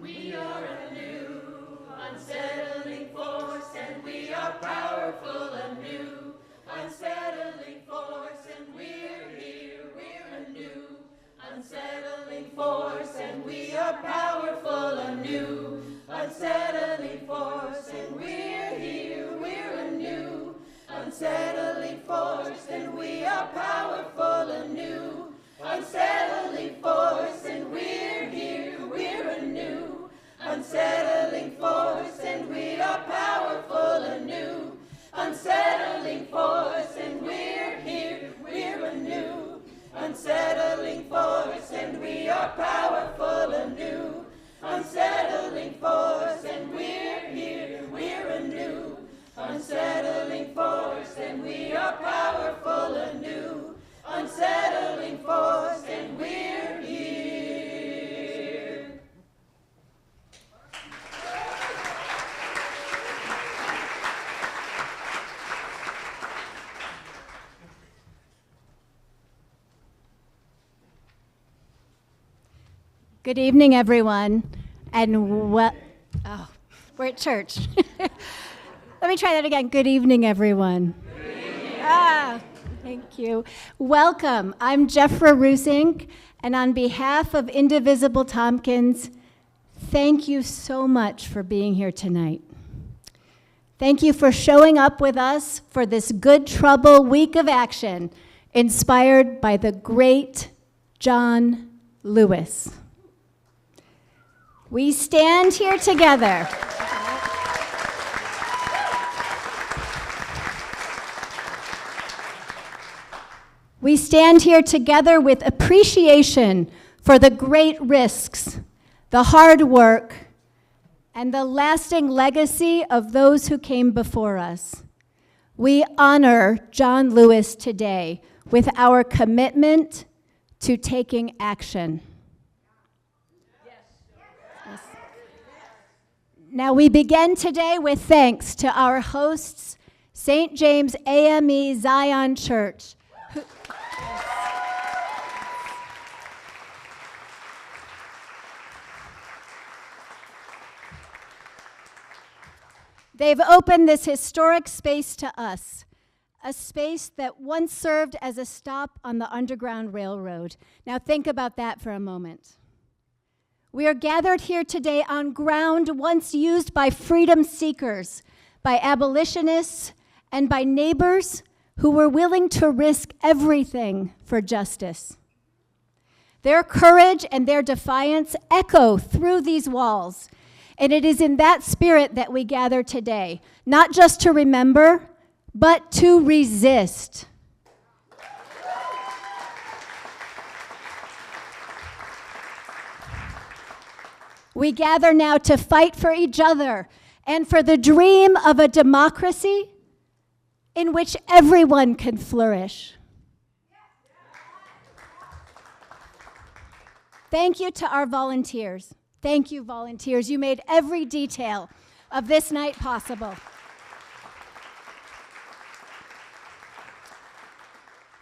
We are a new, unsettling force, and we are powerful anew. Unsettling force, and we're here, we're a new, unsettling force, and we are powerful anew. Unsettling force, and we're here, we're a new, unsettling force, and we are powerful anew. Unsettling force, and we're here, we're a new, unsettling force, and we are powerful anew. Unsettling force, and we're here, we're a new, unsettling force, and we are powerful anew. Unsettling force, and we're here, we're a new, unsettling force, and we are powerful anew. Unsettling force, and we're here. Good evening, everyone, and we're at church. Let me try that again. Good evening, everyone. Good evening. Thank you. Welcome. I'm Jeffra Rusink, and on behalf of Indivisible Tompkins, thank you so much for being here tonight. Thank you for showing up with us for this Good Trouble Week of Action, inspired by the great John Lewis. We stand here together. We stand here together with appreciation for the great risks, the hard work, and the lasting legacy of those who came before us. We honor John Lewis today with our commitment to taking action. Yes. Now we begin today with thanks to our hosts, St. James AME Zion Church. They've opened this historic space to us, a space that once served as a stop on the Underground Railroad. Now think about that for a moment. We are gathered here today on ground once used by freedom seekers, by abolitionists, and by neighbors who were willing to risk everything for justice. Their courage and their defiance echo through these walls. And it is in that spirit that we gather today, not just to remember, but to resist. We gather now to fight for each other and for the dream of a democracy in which everyone can flourish. Thank you to our volunteers. Thank you, volunteers. You made every detail of this night possible.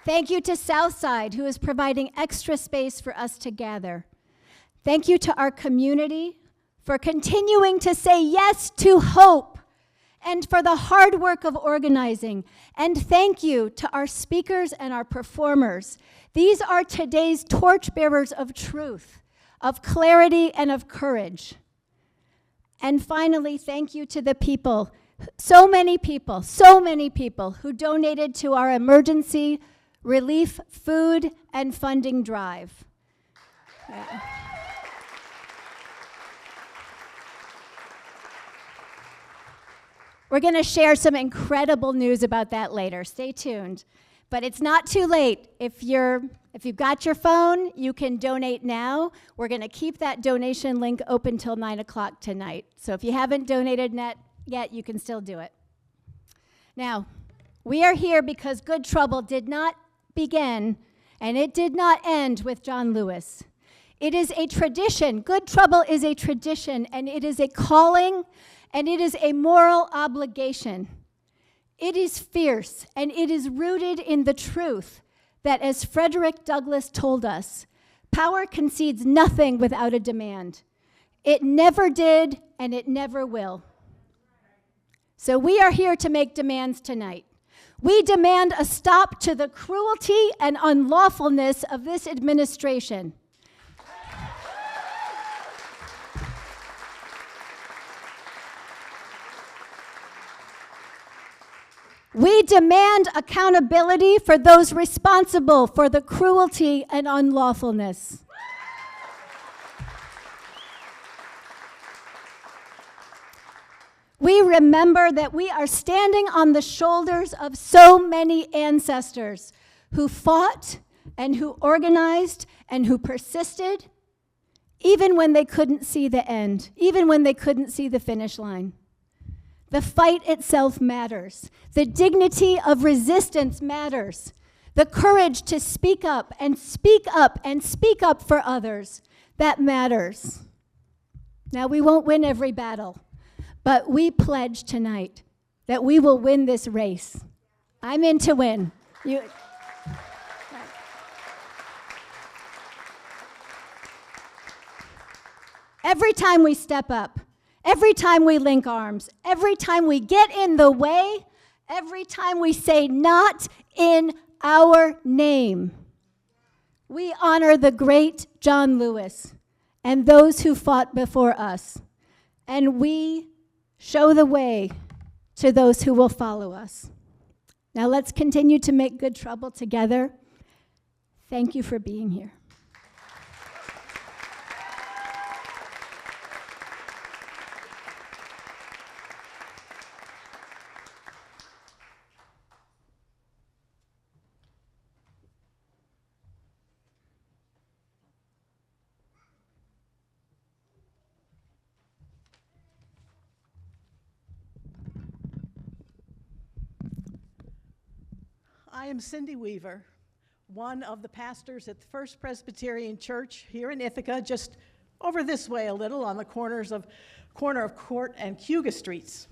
Thank you to Southside, who is providing extra space for us to gather. Thank you to our community for continuing to say yes to hope and for the hard work of organizing. And thank you to our speakers and our performers. These are today's torchbearers of truth, of clarity, and of courage. And finally, thank you to the people, so many people who donated to our emergency relief, food, and funding drive. Yeah. We're going to share some incredible news about that later. Stay tuned. But it's not too late. If you've got your phone, you can donate now. We're going to keep that donation link open till 9 o'clock tonight. So if you haven't donated yet, you can still do it. Now, we are here because Good Trouble did not begin and it did not end with John Lewis. It is a tradition. Good Trouble is a tradition, and it is a calling, and it is a moral obligation. It is fierce, and it is rooted in the truth that, as Frederick Douglass told us, power concedes nothing without a demand. It never did, and it never will. So we are here to make demands tonight. We demand a stop to the cruelty and unlawfulness of this administration. We demand accountability for those responsible for the cruelty and unlawfulness. We remember that we are standing on the shoulders of so many ancestors who fought and who organized and who persisted, even when they couldn't see the end, even when they couldn't see the finish line. The fight itself matters. The dignity of resistance matters. The courage to speak up and speak up and speak up for others, that matters. Now, we won't win every battle, but we pledge tonight that we will win this race. I'm in to win. Every time we step up, every time we link arms, every time we get in the way, every time we say not in our name, we honor the great John Lewis and those who fought before us, and we show the way to those who will follow us. Now let's continue to make good trouble together. Thank you for being here. I am Cindy Weaver, one of the pastors at the First Presbyterian Church here in Ithaca, just over this way a little on the corner of Court and Cuga Streets.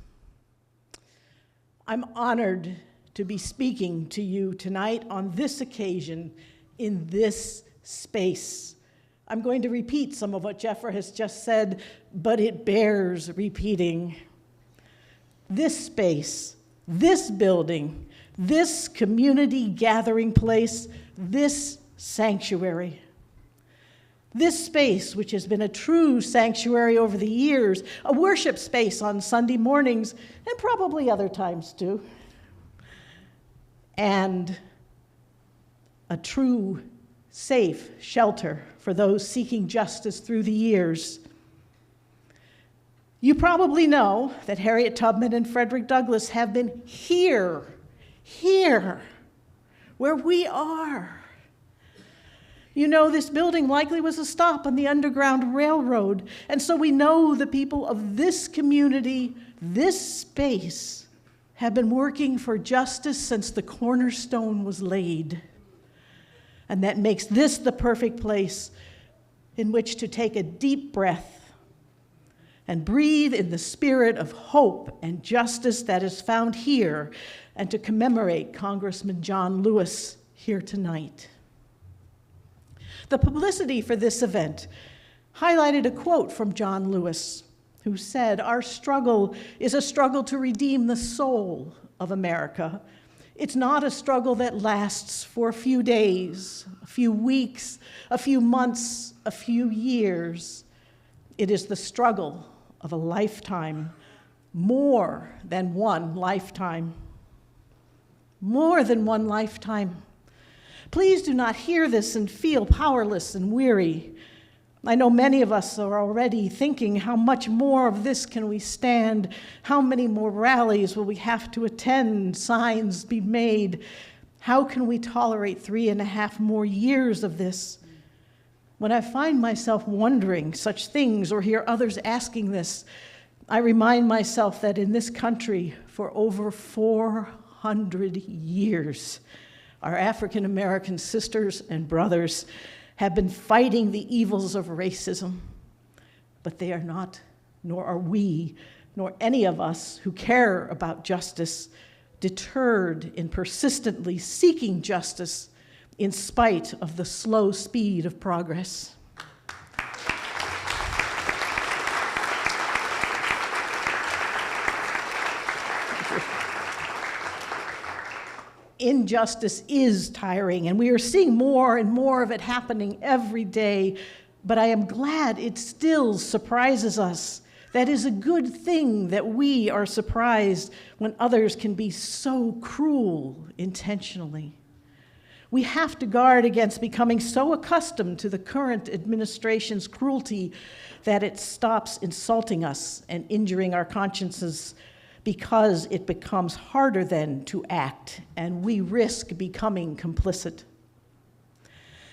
I'm honored to be speaking to you tonight on this occasion in this space. I'm going to repeat some of what Jeffra has just said, but it bears repeating. This space, this building, this community gathering place, this sanctuary. This space, which has been a true sanctuary over the years, a worship space on Sunday mornings, and probably other times too, and a true safe shelter for those seeking justice through the years. You probably know that Harriet Tubman and Frederick Douglass have been here, where we are. You know, this building likely was a stop on the Underground Railroad, and so we know the people of this community, this space, have been working for justice since the cornerstone was laid. And that makes this the perfect place in which to take a deep breath and breathe in the spirit of hope and justice that is found here, and to commemorate Congressman John Lewis here tonight. The publicity for this event highlighted a quote from John Lewis, who said, "Our struggle is a struggle to redeem the soul of America. It's not a struggle that lasts for a few days, a few weeks, a few months, a few years. It is the struggle of a lifetime, more than one lifetime. More than one lifetime." Please do not hear this and feel powerless and weary. I know many of us are already thinking, how much more of this can we stand? How many more rallies will we have to attend, signs be made? How can we tolerate 3.5 more years of this? When I find myself wondering such things or hear others asking this, I remind myself that in this country for over 400 years, our African American sisters and brothers have been fighting the evils of racism, but they are not, nor are we, nor any of us who care about justice, deterred in persistently seeking justice in spite of the slow speed of progress. Injustice is tiring, and we are seeing more and more of it happening every day, but I am glad it still surprises us. That is a good thing that we are surprised when others can be so cruel intentionally. We have to guard against becoming so accustomed to the current administration's cruelty that it stops insulting us and injuring our consciences, because it becomes harder then to act, and we risk becoming complicit.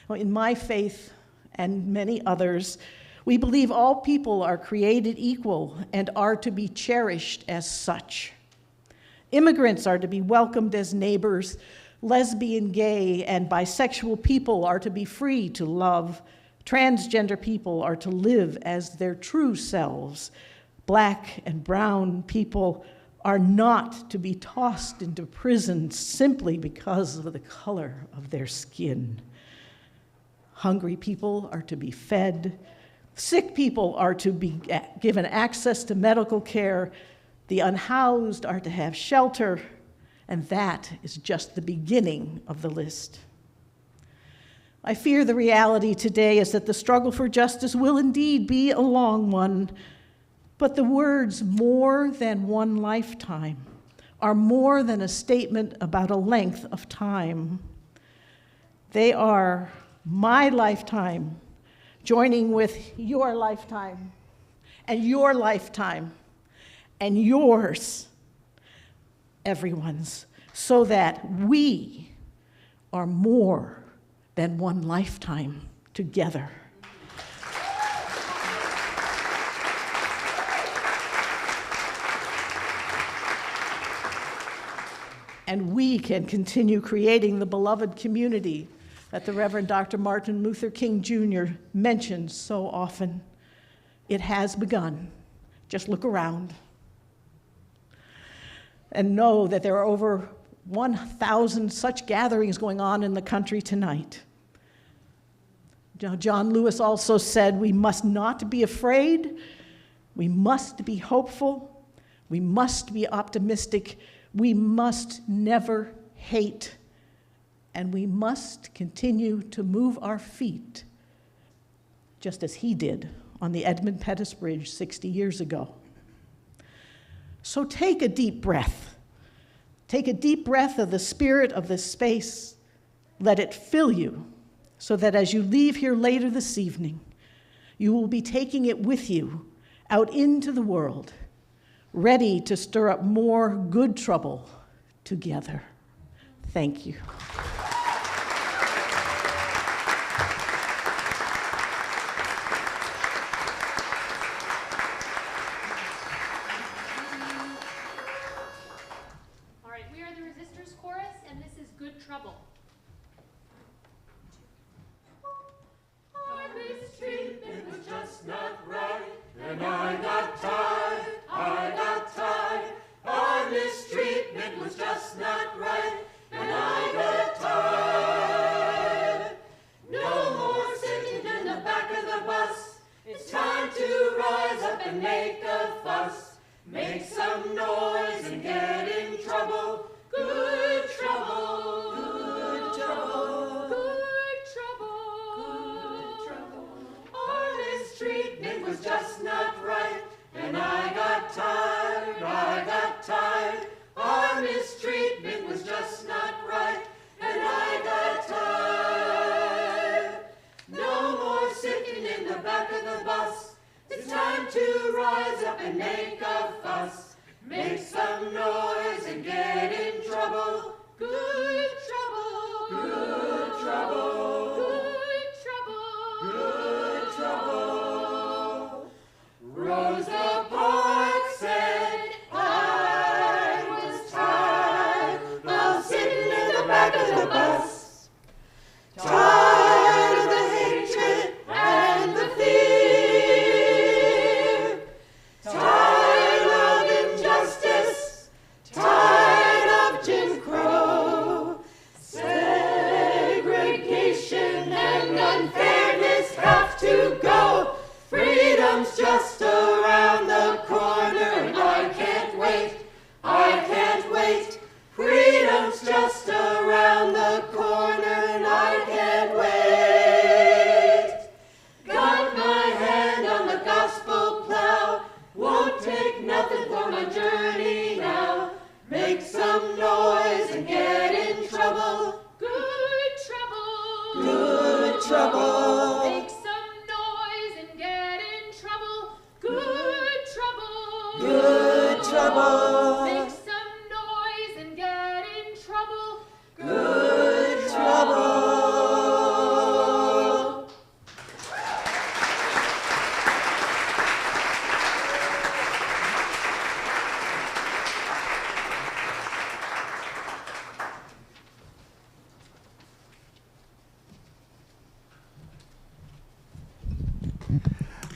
Well, in my faith and many others, we believe all people are created equal and are to be cherished as such. Immigrants are to be welcomed as neighbors. Lesbian, gay, and bisexual people are to be free to love. Transgender people are to live as their true selves. Black and brown people are not to be tossed into prison simply because of the color of their skin. Hungry people are to be fed. Sick people are to be given access to medical care. The unhoused are to have shelter. And that is just the beginning of the list. I fear the reality today is that the struggle for justice will indeed be a long one, but the words "more than one lifetime" are more than a statement about a length of time. They are my lifetime joining with your lifetime and your lifetime and yours, everyone's, so that we are more than one lifetime together. And we can continue creating the beloved community that the Reverend Dr. Martin Luther King Jr. mentions so often. It has begun. Just look around and know that there are over 1,000 such gatherings going on in the country tonight. John Lewis also said, we must not be afraid, we must be hopeful, we must be optimistic, we must never hate, and we must continue to move our feet, just as he did on the Edmund Pettus Bridge 60 years ago. So take a deep breath. Take a deep breath of the spirit of this space. Let it fill you, so that as you leave here later this evening, you will be taking it with you out into the world, ready to stir up more good trouble together. Thank you. All right, we are the Resistors Chorus, and this is Good Trouble. Our mistreatment was just not right, and I got tired, I got tired. Our mistreatment was just not right, and I got tired. No more sitting in the back of the bus. It's time to rise up and make a fuss. Make some noise and get in trouble. Good trouble. Good trouble. Good trouble. Good trouble. Our mistreatment was just not right, and I got tired, I got tired. Our mistreatment was just not right, and I got tired. No more sitting in the back of the bus. It's time to rise up and make a fuss. Make some noise trouble. Make some noise and get in trouble. Good trouble. Good trouble. Make some noise and get in trouble. Good trouble.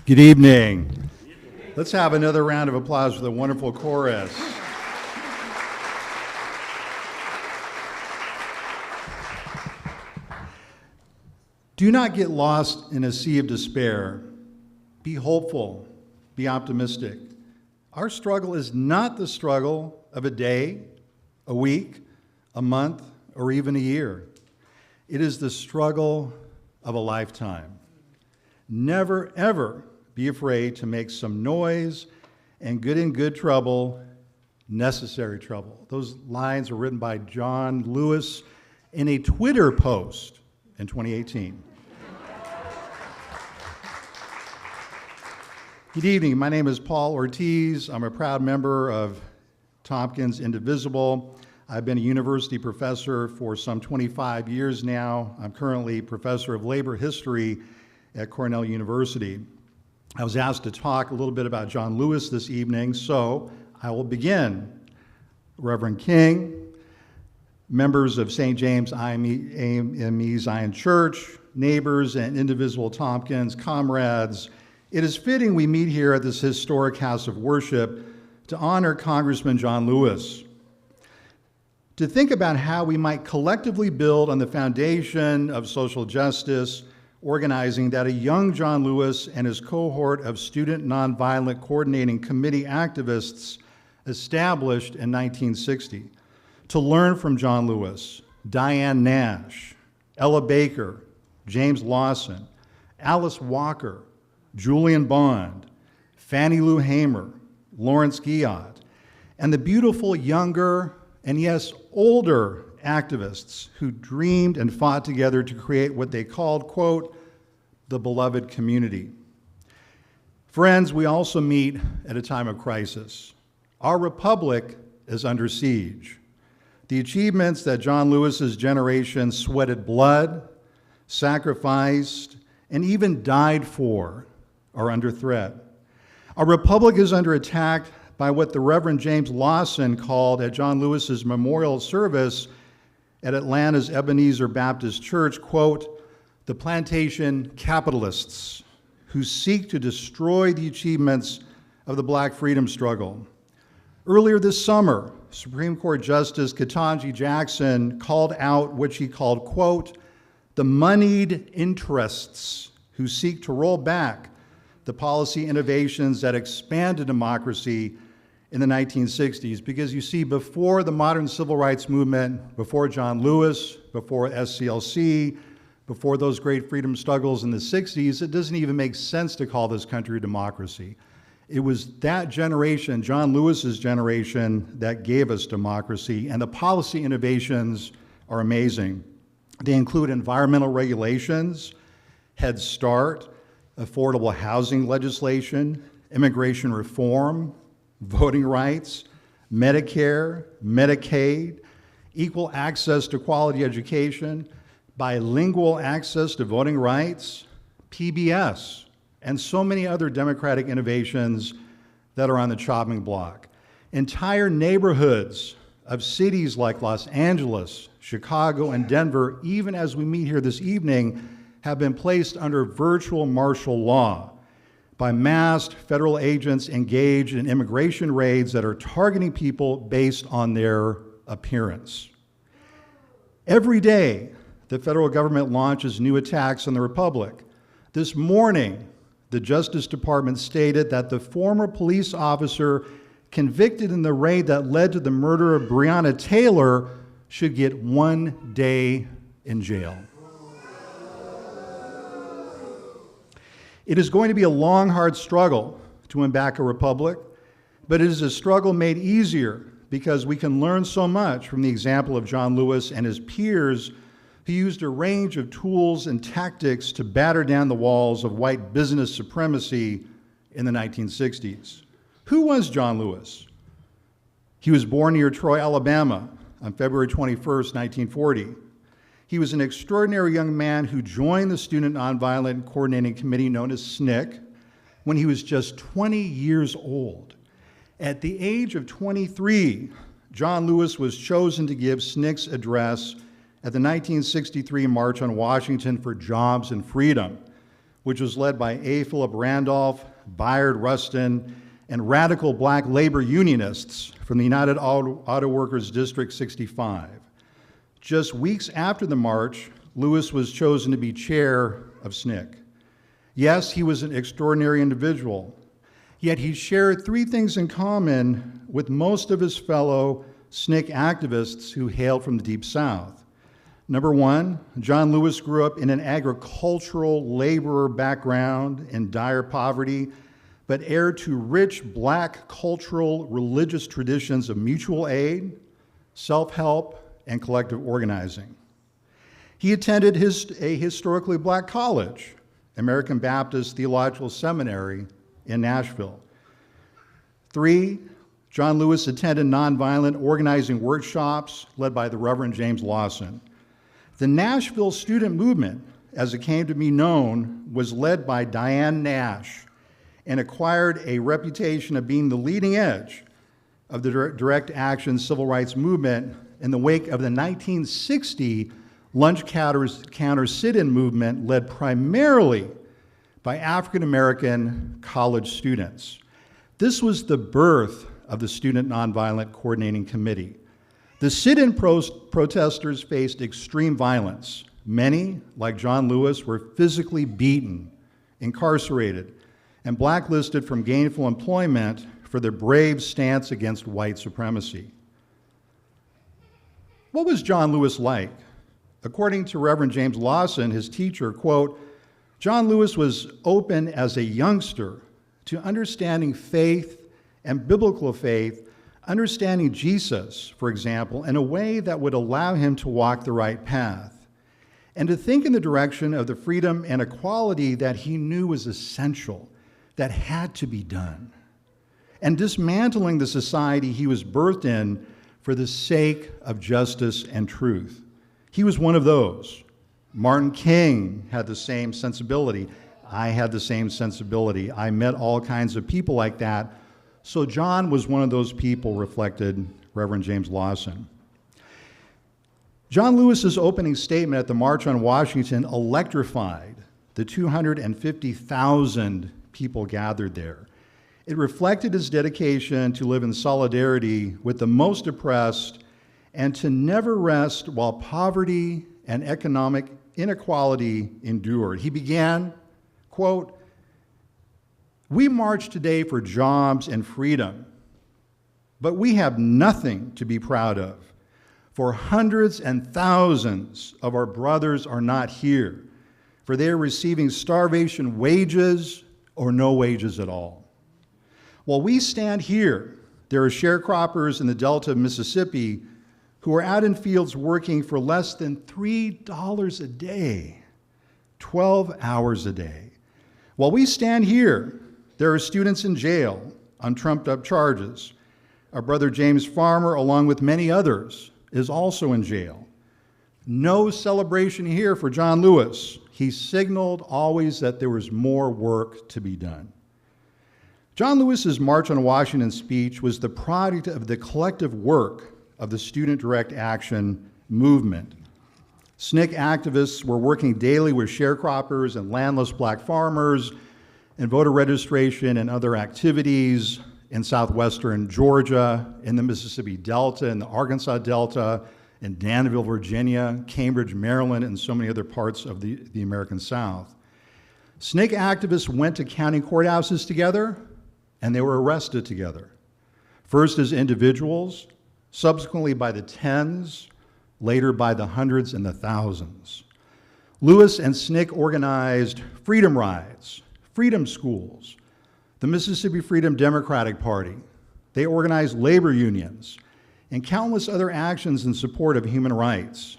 Good evening. Let's have another round of applause for the wonderful chorus. Do not get lost in a sea of despair. Be hopeful. Be optimistic. Our struggle is not the struggle of a day, a week, a month, or even a year. It is the struggle of a lifetime. Never, ever be afraid to make some noise and get in good trouble, necessary trouble. Those lines were written by John Lewis in a Twitter post in 2018. Good evening. My name is Paul Ortiz. I'm a proud member of Tompkins Indivisible. I've been a university professor for some 25 years now. I'm currently professor of labor history at Cornell University. I was asked to talk a little bit about John Lewis this evening, so I will begin. Reverend King, members of St. James AME Zion Church, neighbors and indivisible Tompkins, comrades, it is fitting we meet here at this historic house of worship to honor Congressman John Lewis, to think about how we might collectively build on the foundation of social justice, organizing that a young John Lewis and his cohort of Student Nonviolent Coordinating Committee activists established in 1960, to learn from John Lewis, Diane Nash, Ella Baker, James Lawson, Alice Walker, Julian Bond, Fannie Lou Hamer, Lawrence Guillot, and the beautiful younger and yes, older activists who dreamed and fought together to create what they called, quote, the beloved community. Friends, we also meet at a time of crisis. Our republic is under siege. The achievements that John Lewis's generation sweated blood, sacrificed, and even died for are under threat. Our republic is under attack by what the Reverend James Lawson called at John Lewis's memorial service at Atlanta's Ebenezer Baptist Church, quote, the plantation capitalists who seek to destroy the achievements of the Black freedom struggle. Earlier this summer, Supreme Court Justice Ketanji Jackson called out what she called, quote, the moneyed interests who seek to roll back the policy innovations that expanded democracy in the 1960s. Because you see, before the modern civil rights movement, before John Lewis, before SCLC, before those great freedom struggles in the 60s, it doesn't even make sense to call this country a democracy. It was that generation, John Lewis's generation, that gave us democracy, and the policy innovations are amazing. They include environmental regulations, Head Start, affordable housing legislation, immigration reform, voting rights, Medicare, Medicaid, equal access to quality education, bilingual access to voting rights, PBS, and so many other democratic innovations that are on the chopping block. Entire neighborhoods of cities like Los Angeles, Chicago, and Denver, even as we meet here this evening, have been placed under virtual martial law by masked federal agents engaged in immigration raids that are targeting people based on their appearance. Every day, the federal government launches new attacks on the Republic. This morning, the Justice Department stated that the former police officer convicted in the raid that led to the murder of Breonna Taylor should get 1 day in jail. It is going to be a long, hard struggle to win back a republic, but it is a struggle made easier because we can learn so much from the example of John Lewis and his peers who used a range of tools and tactics to batter down the walls of white business supremacy in the 1960s. Who was John Lewis? He was born near Troy, Alabama on February 21st, 1940. He was an extraordinary young man who joined the Student Nonviolent Coordinating Committee, known as SNCC, when he was just 20 years old. At the age of 23, John Lewis was chosen to give SNCC's address at the 1963 March on Washington for Jobs and Freedom, which was led by A. Philip Randolph, Bayard Rustin, and radical black labor unionists from the United Auto Workers District 65. Just weeks after the march, Lewis was chosen to be chair of SNCC. Yes, he was an extraordinary individual, yet he shared three things in common with most of his fellow SNCC activists who hailed from the Deep South. Number one, John Lewis grew up in an agricultural laborer background in dire poverty, but heir to rich black cultural religious traditions of mutual aid, self-help, and collective organizing. He attended a historically black college, American Baptist Theological Seminary in Nashville. 3, John Lewis attended nonviolent organizing workshops led by the Reverend James Lawson. The Nashville student movement, as it came to be known, was led by Diane Nash and acquired a reputation of being the leading edge of the direct action civil rights movement in the wake of the 1960 lunch counter sit-in movement led primarily by African-American college students. This was the birth of the Student Nonviolent Coordinating Committee. The sit-in protesters faced extreme violence. Many, like John Lewis, were physically beaten, incarcerated, and blacklisted from gainful employment for their brave stance against white supremacy. What was John Lewis like? According to Reverend James Lawson, his teacher, quote, John Lewis was open as a youngster to understanding faith and biblical faith, understanding Jesus, for example, in a way that would allow him to walk the right path, and to think in the direction of the freedom and equality that he knew was essential, that had to be done, and dismantling the society he was birthed in for the sake of justice and truth. He was one of those. Martin King had the same sensibility. I had the same sensibility. I met all kinds of people like that. So John was one of those people, reflected Reverend James Lawson. John Lewis's opening statement at the March on Washington electrified the 250,000 people gathered there. It reflected his dedication to live in solidarity with the most oppressed and to never rest while poverty and economic inequality endured. He began, quote, "We march today for jobs and freedom, but we have nothing to be proud of, for hundreds and thousands of our brothers are not here, for they are receiving starvation wages or no wages at all. While we stand here, there are sharecroppers in the Delta of Mississippi who are out in fields working for less than $3 a day, 12 hours a day. While we stand here, there are students in jail on trumped-up charges. Our brother James Farmer, along with many others, is also in jail. No celebration here for John Lewis. He signaled always that there was more work to be done. John Lewis's March on Washington speech was the product of the collective work of the Student Direct Action movement. SNCC activists were working daily with sharecroppers and landless black farmers in voter registration and other activities in southwestern Georgia, in the Mississippi Delta, in the Arkansas Delta, in Danville, Virginia, Cambridge, Maryland, and so many other parts of the American South. SNCC activists went to county courthouses together, and they were arrested together, first as individuals, subsequently by the tens, later by the hundreds and the thousands. Lewis and SNCC organized freedom rides, freedom schools, the Mississippi Freedom Democratic Party. They organized labor unions and countless other actions in support of human rights.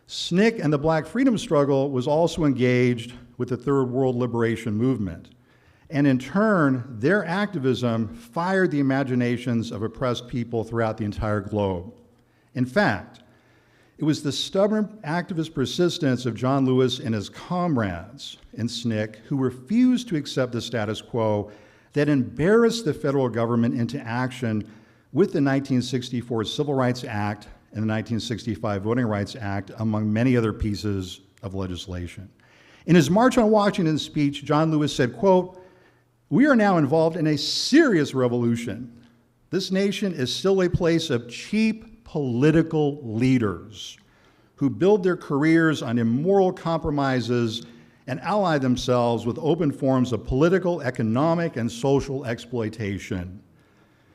SNCC and the Black freedom struggle was also engaged with the Third World Liberation Movement. And in turn, their activism fired the imaginations of oppressed people throughout the entire globe. In fact, it was the stubborn activist persistence of John Lewis and his comrades in SNCC who refused to accept the status quo that embarrassed the federal government into action with the 1964 Civil Rights Act and the 1965 Voting Rights Act, among many other pieces of legislation. In his March on Washington speech, John Lewis said, quote, "We are now involved in a serious revolution. This nation is still a place of cheap political leaders who build their careers on immoral compromises and ally themselves with open forms of political, economic, and social exploitation.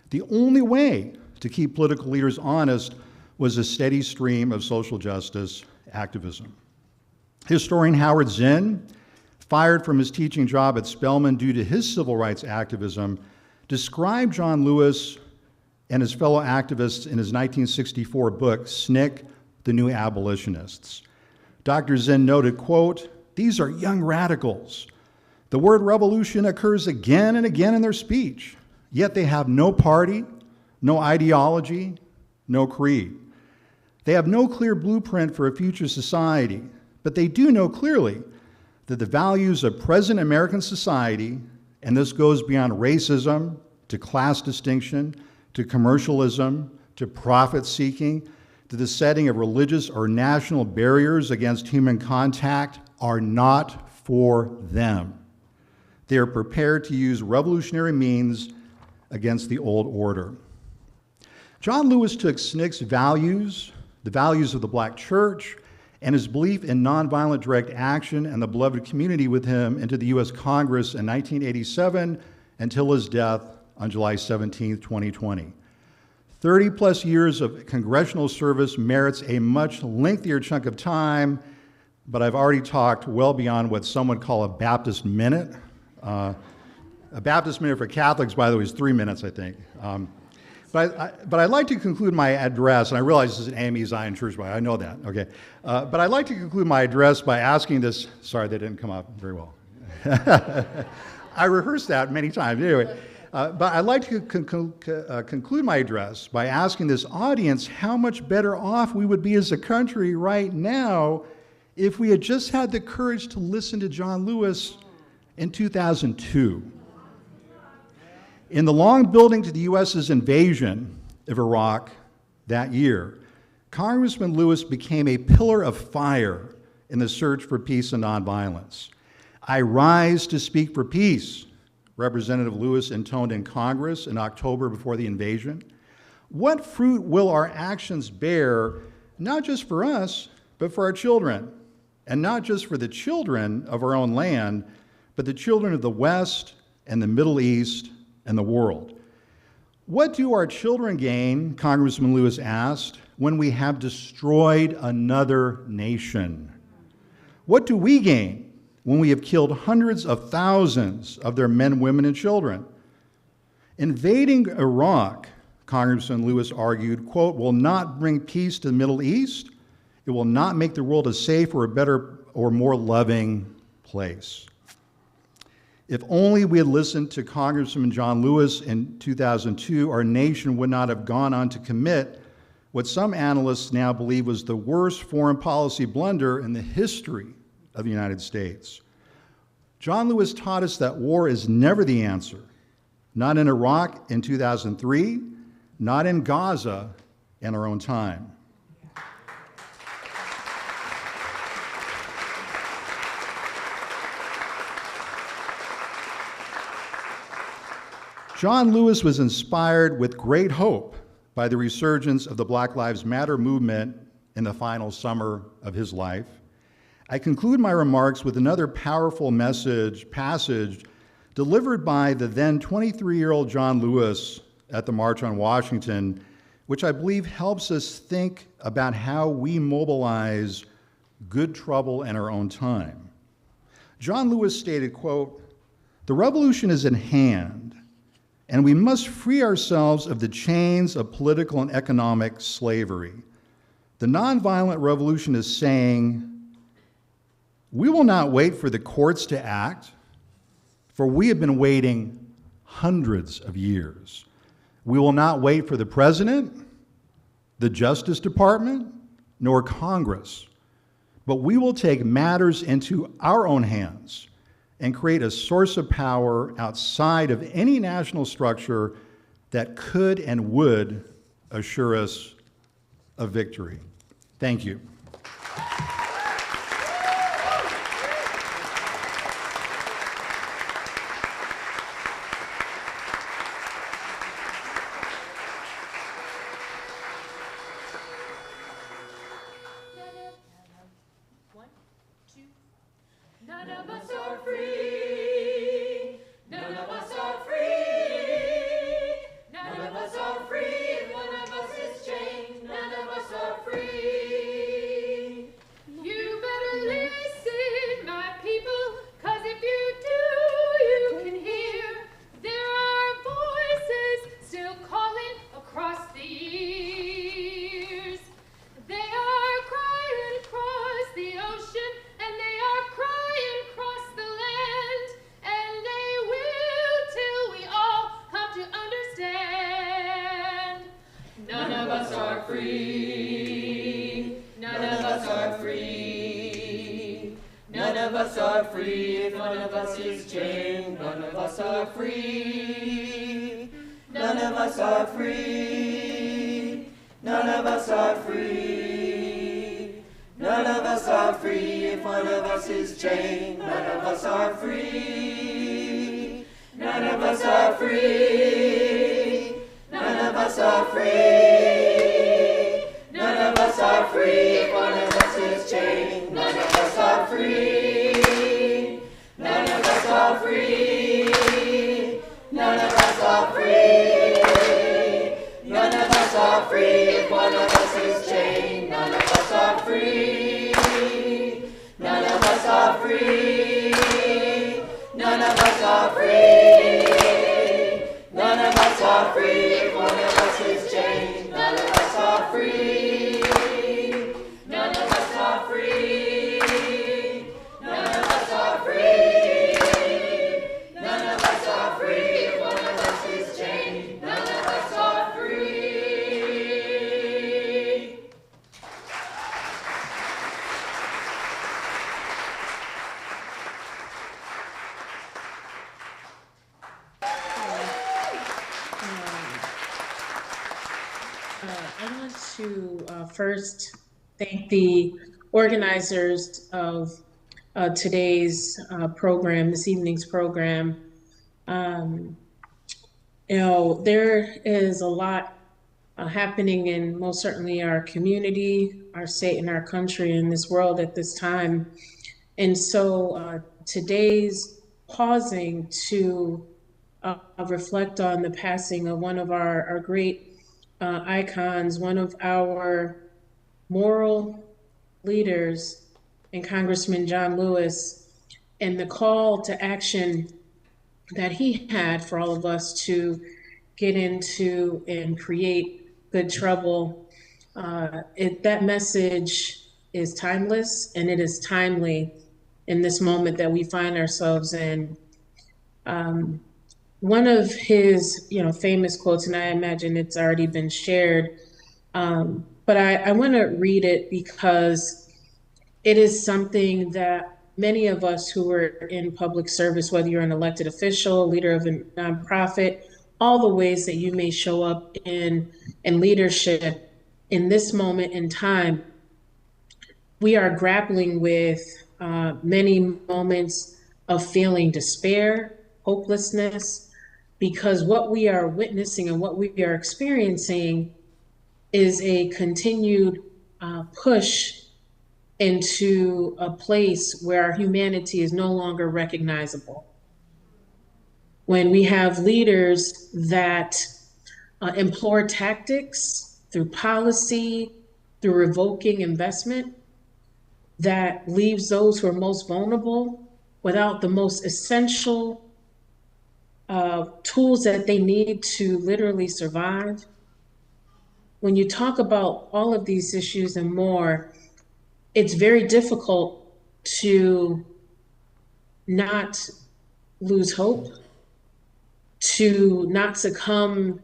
The only way to keep political leaders honest was a steady stream of social justice activism." Historian Howard Zinn, fired from his teaching job at Spelman due to his civil rights activism, described John Lewis and his fellow activists in his 1964 book, SNCC, The New Abolitionists. Dr. Zinn noted, quote, "These are young radicals. The word revolution occurs again and again in their speech, yet they have no party, no ideology, no creed. They have no clear blueprint for a future society, but they do know clearly that the values of present American society, and this goes beyond racism to class distinction, to commercialism, to profit-seeking, to the setting of religious or national barriers against human contact, are not for them. They are prepared to use revolutionary means against the old order." John Lewis took SNCC's values, the values of the Black church, and his belief in nonviolent direct action and the beloved community with him into the U.S. Congress in 1987 until his death on July 17, 2020. 30-plus years of congressional service merits a much lengthier chunk of time, but I've already talked well beyond what some would call a Baptist minute. A Baptist minute for Catholics, by the way, is 3 minutes, I think. But I'd like to conclude my address, and I realize this is an AME Zion Church, I know that, okay. But I'd like to conclude my address by asking this, sorry, that didn't come out very well. I rehearsed that many times, anyway. But I'd like to conclude my address by asking this audience how much better off we would be as a country right now if we had just had the courage to listen to John Lewis in 2002. In the long building to the U.S.'s invasion of Iraq that year, Congressman Lewis became a pillar of fire in the search for peace and nonviolence. "I rise to speak for peace," Representative Lewis intoned in Congress in October before the invasion. "What fruit will our actions bear, not just for us, but for our children, and not just for the children of our own land, but the children of the West and the Middle East and the world? What do our children gain," Congressman Lewis asked, "when we have destroyed another nation? What do we gain when we have killed hundreds of thousands of their men, women, and children? Invading Iraq," Congressman Lewis argued, quote, "will not bring peace to the Middle East. It will not make the world a safer, a better, or more loving place." If only we had listened to Congressman John Lewis in 2002, our nation would not have gone on to commit what some analysts now believe was the worst foreign policy blunder in the history of the United States. John Lewis taught us that war is never the answer, not in Iraq in 2003, not in Gaza in our own time. John Lewis was inspired with great hope by the resurgence of the Black Lives Matter movement in the final summer of his life. I conclude my remarks with another powerful passage delivered by the then 23-year-old John Lewis at the March on Washington, which I believe helps us think about how we mobilize good trouble in our own time. John Lewis stated, quote, "The revolution is in hand, and we must free ourselves of the chains of political and economic slavery. The nonviolent revolution is saying, we will not wait for the courts to act, for we have been waiting hundreds of years. We will not wait for the president, the Justice Department, nor Congress, but we will take matters into our own hands and create a source of power outside of any national structure that could and would assure us of victory. Thank you. None of us are free. None of us are free. None of us are free. One of us is chained. None of us are free. You better listen, my people, 'cause if you do, you can hear there are voices still calling across the years. They are crying across the ocean, and they are crying across the land, and they will till we all come to understand. None of us are free. None of us are free. None of us are free. If one of us is chained, none of us are free. None of us are free. None of us are free. None of us are free. If one of us is chained, none of us are free. None of us are free. None of us are free. None of us are free. If one of us is chained, none of us are free. None of us are free. None of us are free. None of us are free. If one of us is chained, none of us are free. None of us are free. None of us are free. None of us are free. If one of us is chained, none of us are free. None of us are free. None of us are free. None of us are free. If one of us is chained, none of us are free. I want to first thank the organizers of today's program, this evening's program. There is a lot happening in most certainly our community, our state, and our country, in this world at this time. And so today's pausing to reflect on the passing of one of our great icons, one of our moral leaders, and Congressman John Lewis, and the call to action that he had for all of us to get into and create good trouble. That message is timeless, and it is timely in this moment that we find ourselves in. One of his, famous quotes, and I imagine it's already been shared, but I want to read it because it is something that many of us who are in public service, whether you're an elected official, leader of a nonprofit, all the ways that you may show up in leadership in this moment in time, we are grappling with many moments of feeling despair, hopelessness, because what we are witnessing and what we are experiencing is a continued push into a place where our humanity is no longer recognizable. When we have leaders that employ tactics through policy, through revoking investment, that leaves those who are most vulnerable without the most essential tools that they need to literally survive. when you talk about all of these issues and more, it's very difficult to not lose hope, to not succumb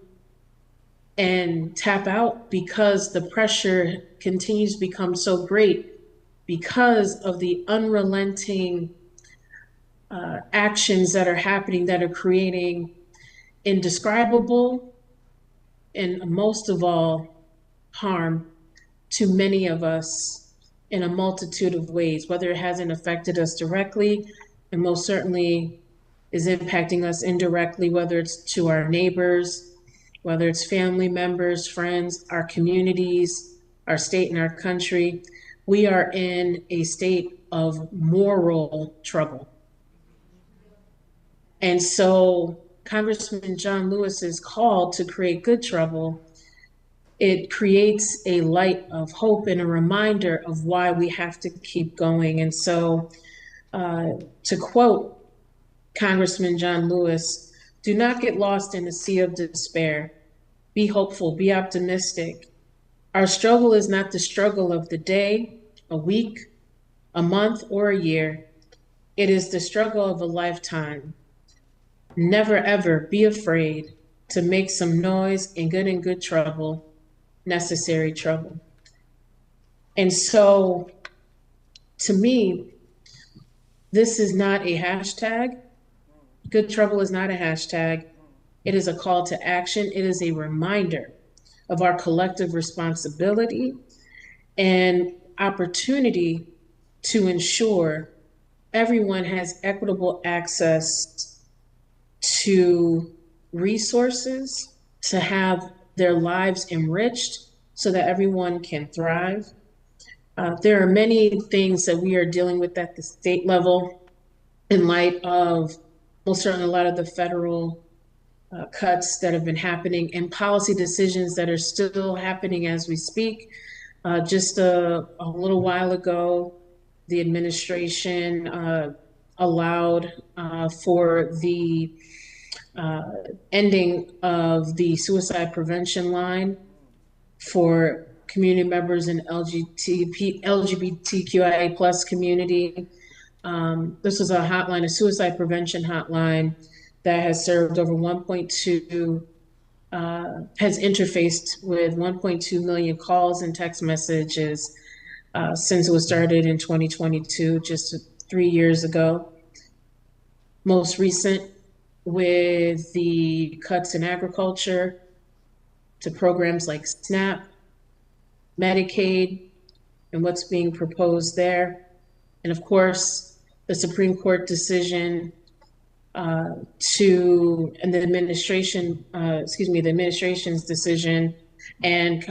and tap out, because the pressure continues to become so great because of the unrelenting actions that are happening that are creating indescribable and most of all harm to many of us in a multitude of ways, whether it hasn't affected us directly, and most certainly is impacting us indirectly, whether it's to our neighbors, whether it's family members, friends, our communities, our state and our country. We are in a state of moral trouble. And so Congressman John Lewis's call to create good trouble, it creates a light of hope and a reminder of why we have to keep going. And so to quote Congressman John Lewis, do not get lost in the sea of despair. Be hopeful, be optimistic. Our struggle is not the struggle of the day, a week, a month, or a year. It is the struggle of a lifetime. Never ever be afraid to make some noise in good trouble, necessary trouble. And so, to me, this is not a hashtag. Good trouble is not a hashtag. It is a call to action. It is a reminder of our collective responsibility and opportunity to ensure everyone has equitable access to resources, to have their lives enriched so that everyone can thrive. There are many things that we are dealing with at the state level in light of most certainly a lot of the federal cuts that have been happening and policy decisions that are still happening as we speak. Just a little while ago, the administration allowed for the ending of the suicide prevention line for community members in LGBTQIA plus community. This was a hotline, a suicide prevention hotline that has served over 1.2, has interfaced with 1.2 million calls and text messages since it was started in 2022, just 3 years ago. Most recent with the cuts in agriculture to programs like SNAP, Medicaid, and what's being proposed there. And of course, the Supreme Court decision and the administration's decision and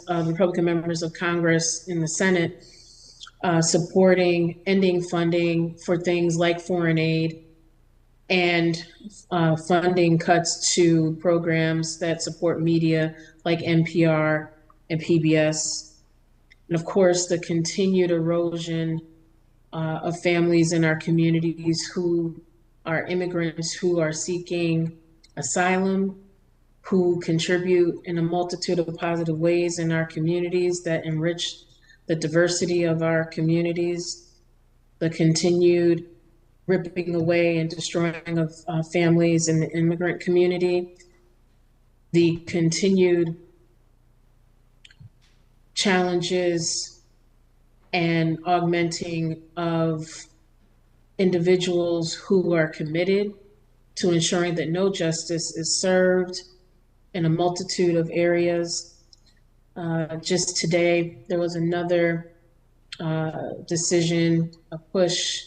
Republican members of Congress in the Senate supporting ending funding for things like foreign aid and funding cuts to programs that support media like NPR and PBS. And of course, the continued erosion of families in our communities who are immigrants, who are seeking asylum, who contribute in a multitude of positive ways in our communities that enrich the diversity of our communities, the continued ripping away and destroying of families in the immigrant community, the continued challenges and augmenting of individuals who are committed to ensuring that no justice is served in a multitude of areas. Just today, there was another decision, a push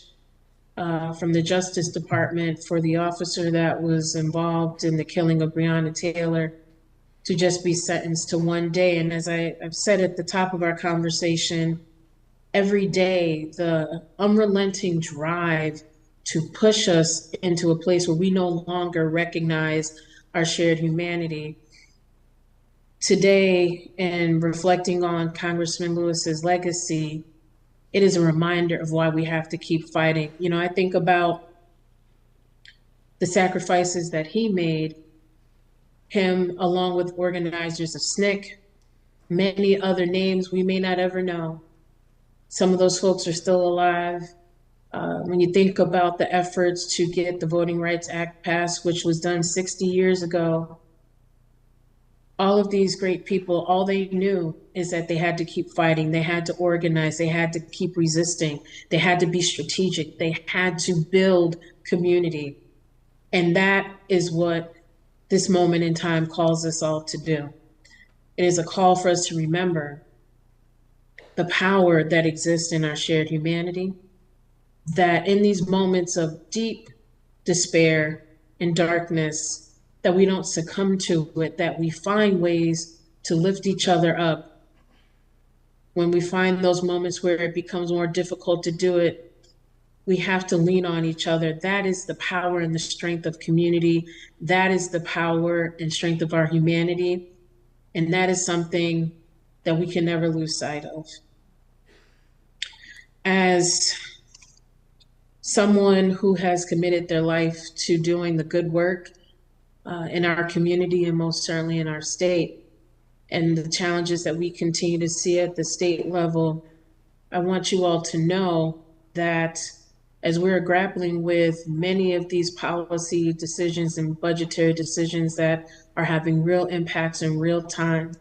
from the Justice Department for the officer that was involved in the killing of Breonna Taylor to just be sentenced to 1 day. And as I've said at the top of our conversation, every day, the unrelenting drive to push us into a place where we no longer recognize our shared humanity. Today, in reflecting on Congressman Lewis's legacy, it is a reminder of why we have to keep fighting. You know, I think about the sacrifices that he made him along with organizers of SNCC, many other names we may not ever know. Some of those folks are still alive. When you think about the efforts to get the Voting Rights Act passed, which was done 60 years ago, all of these great people, all they knew is that they had to keep fighting. They had to organize. They had to keep resisting. They had to be strategic. They had to build community. And that is what this moment in time calls us all to do. It is a call for us to remember the power that exists in our shared humanity, that in these moments of deep despair and darkness, that we don't succumb to it, that we find ways to lift each other up. When we find those moments where it becomes more difficult to do it, we have to lean on each other. That is the power and the strength of community. That is the power and strength of our humanity. And that is something that we can never lose sight of. As someone who has committed their life to doing the good work in our community and most certainly in our state, and the challenges that we continue to see at the state level, I want you all to know that as we're grappling with many of these policy decisions and budgetary decisions that are having real impacts in real time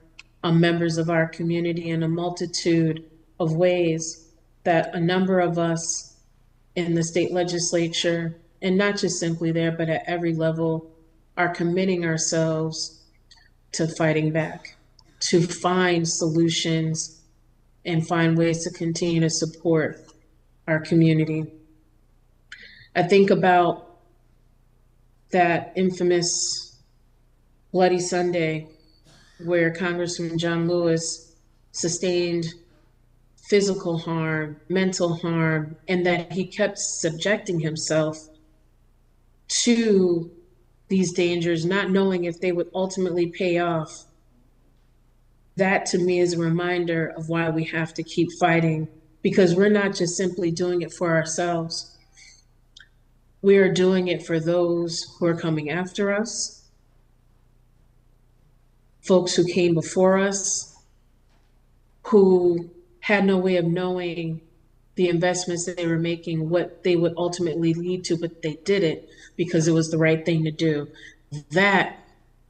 on members of our community in a multitude of ways, that a number of us in the state legislature, and not just simply there, but at every level, are committing ourselves to fighting back, to find solutions and find ways to continue to support our community. I think about that infamous Bloody Sunday where Congressman John Lewis sustained physical harm, mental harm, and that he kept subjecting himself to these dangers, not knowing if they would ultimately pay off. That to me is a reminder of why we have to keep fighting, because we're not just simply doing it for ourselves. We are doing it for those who are coming after us, folks who came before us, who had no way of knowing the investments that they were making, what they would ultimately lead to, but they did it because it was the right thing to do. That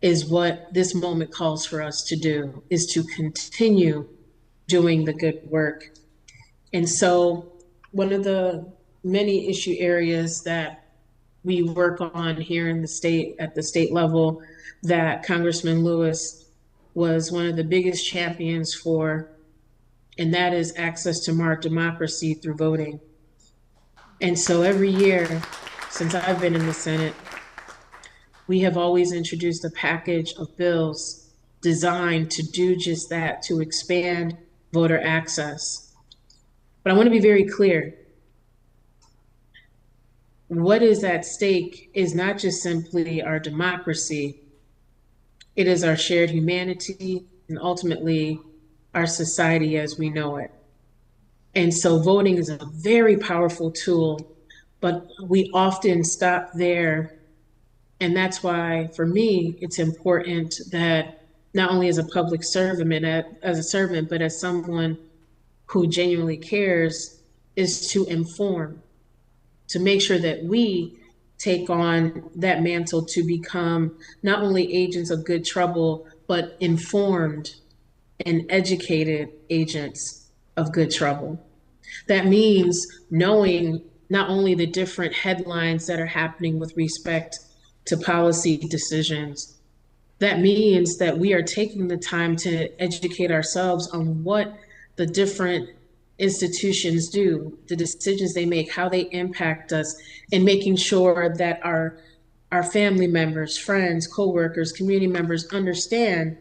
is what this moment calls for us to do, is to continue doing the good work. And so one of the many issue areas that we work on here in the state, at the state level, that Congressman Lewis was one of the biggest champions for, and that is access to our democracy through voting. And so every year since I've been in the Senate, we have always introduced a package of bills designed to do just that, to expand voter access. But I want to be very clear. What is at stake is not just simply our democracy, it is our shared humanity and ultimately our society as we know it. And so voting is a very powerful tool, but we often stop there. And that's why, for me, it's important that not only as a public servant, but as someone who genuinely cares, is to inform, to make sure that we take on that mantle to become not only agents of good trouble, but informed and educated agents of good trouble. That means knowing not only the different headlines that are happening with respect to policy decisions, that means that we are taking the time to educate ourselves on what the different institutions do, the decisions they make, how they impact us, and making sure that our family members, friends, coworkers, community members understand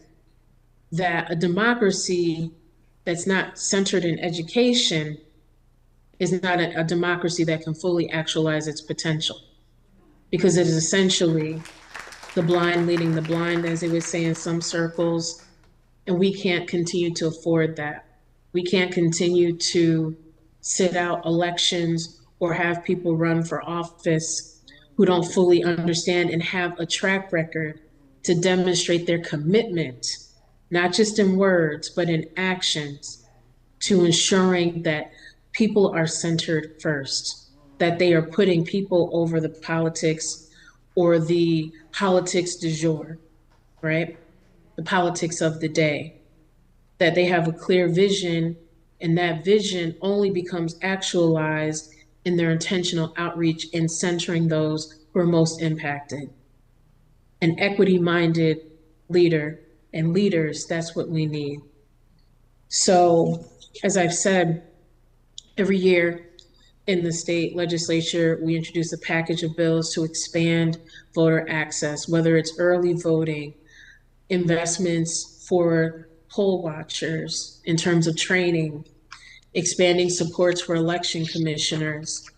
that a democracy that's not centered in education is not a democracy that can fully actualize its potential, because it is essentially the blind leading the blind, as they would say in some circles, and we can't continue to afford that. We can't continue to sit out elections or have people run for office who don't fully understand and have a track record to demonstrate their commitment, not just in words, but in actions, to ensuring that people are centered first, that they are putting people over the politics or the politics du jour, right? The politics of the day, that they have a clear vision, and that vision only becomes actualized in their intentional outreach in centering those who are most impacted. An equity-minded leader and leaders, that's what we need. So, as I've said, every year in the state legislature, we introduce a package of bills to expand voter access, whether it's early voting, investments for poll watchers in terms of training, expanding supports for election commissioners.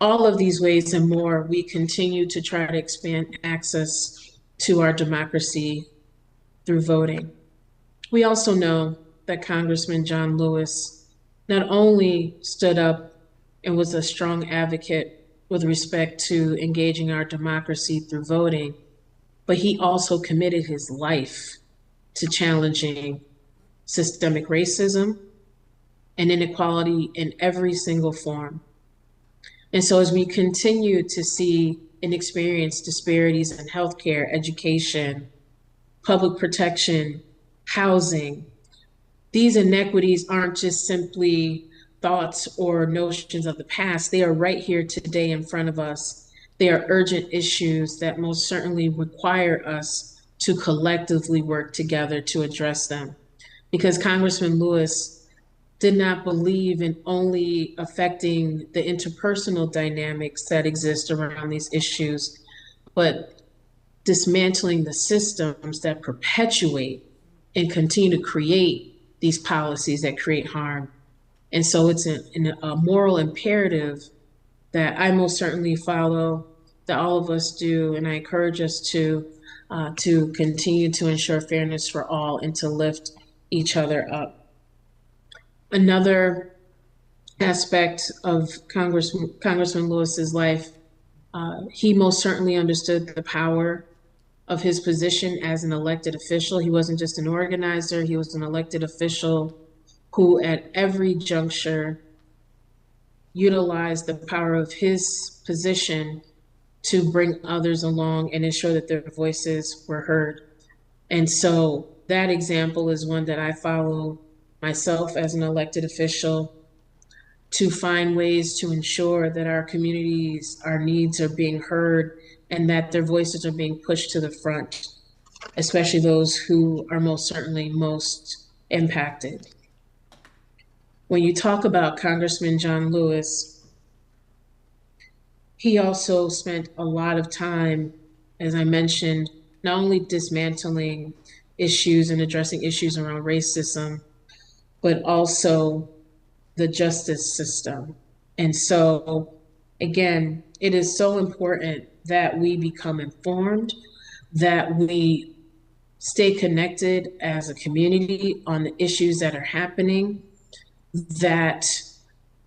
All of these ways and more, we continue to try to expand access to our democracy through voting. We also know that Congressman John Lewis not only stood up and was a strong advocate with respect to engaging our democracy through voting, but he also committed his life to challenging systemic racism and inequality in every single form. And so as we continue to see and experience disparities in healthcare, education, public protection, housing, these inequities aren't just simply thoughts or notions of the past. They are right here today in front of us. They are urgent issues that most certainly require us to collectively work together to address them. Because Congressman Lewis did not believe in only affecting the interpersonal dynamics that exist around these issues, but dismantling the systems that perpetuate and continue to create these policies that create harm. And so it's a moral imperative that I most certainly follow, that all of us do, and I encourage us to continue to ensure fairness for all and to lift each other up. Another aspect of Congressman Lewis's life, he most certainly understood the power of his position as an elected official. He wasn't just an organizer, he was an elected official who at every juncture utilized the power of his position to bring others along and ensure that their voices were heard. And so that example is one that I follow myself as an elected official, to find ways to ensure that our communities, our needs are being heard and that their voices are being pushed to the front, especially those who are most certainly most impacted. When you talk about Congressman John Lewis, he also spent a lot of time, as I mentioned, not only dismantling issues and addressing issues around racism, but also the justice system. And so, again, it is so important that we become informed, that we stay connected as a community on the issues that are happening, that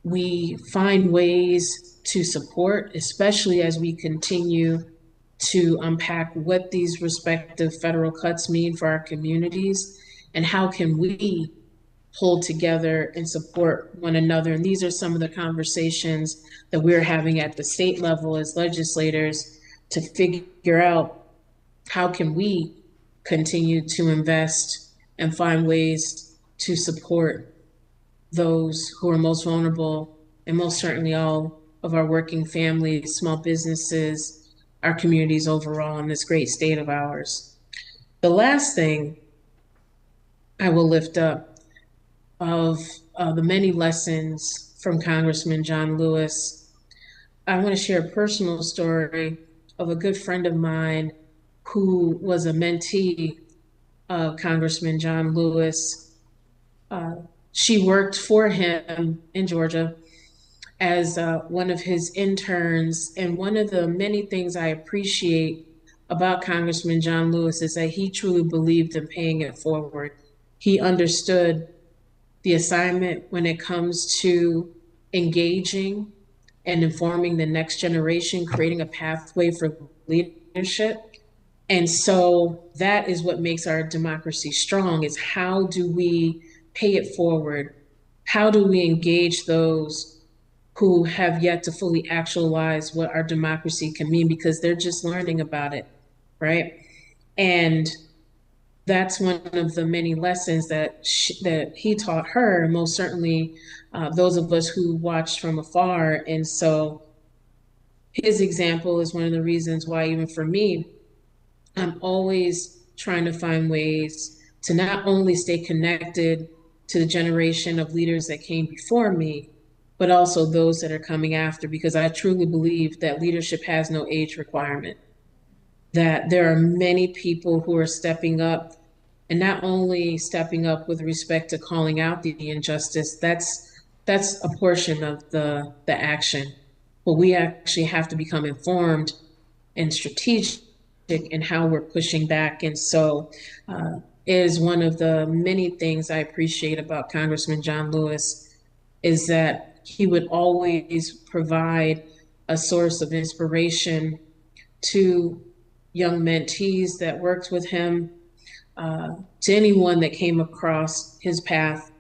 we find ways to support, especially as we continue to unpack what these respective federal cuts mean for our communities and how can we hold together and support one another. And these are some of the conversations that we're having at the state level as legislators to figure out how can we continue to invest and find ways to support those who are most vulnerable, and most certainly all of our working families, small businesses, our communities overall in this great state of ours. The last thing I will lift up of the many lessons from Congressman John Lewis, I want to share a personal story of a good friend of mine who was a mentee of Congressman John Lewis. She worked for him in Georgia as one of his interns. And one of the many things I appreciate about Congressman John Lewis is that he truly believed in paying it forward. He understood the assignment when it comes to engaging and informing the next generation, creating a pathway for leadership. And so that is what makes our democracy strong, is how do we pay it forward? How do we engage those who have yet to fully actualize what our democracy can mean, because they're just learning about it, right? And that's one of the many lessons that he taught her, most certainly those of us who watched from afar. And so his example is one of the reasons why, even for me, I'm always trying to find ways to not only stay connected to the generation of leaders that came before me, but also those that are coming after, because I truly believe that leadership has no age requirement, that there are many people who are stepping up, and not only stepping up with respect to calling out the injustice, that's a portion of the action, but we actually have to become informed and strategic in how we're pushing back. And so is one of the many things I appreciate about Congressman John Lewis, is that he would always provide a source of inspiration to young mentees that worked with him, to anyone that came across his path.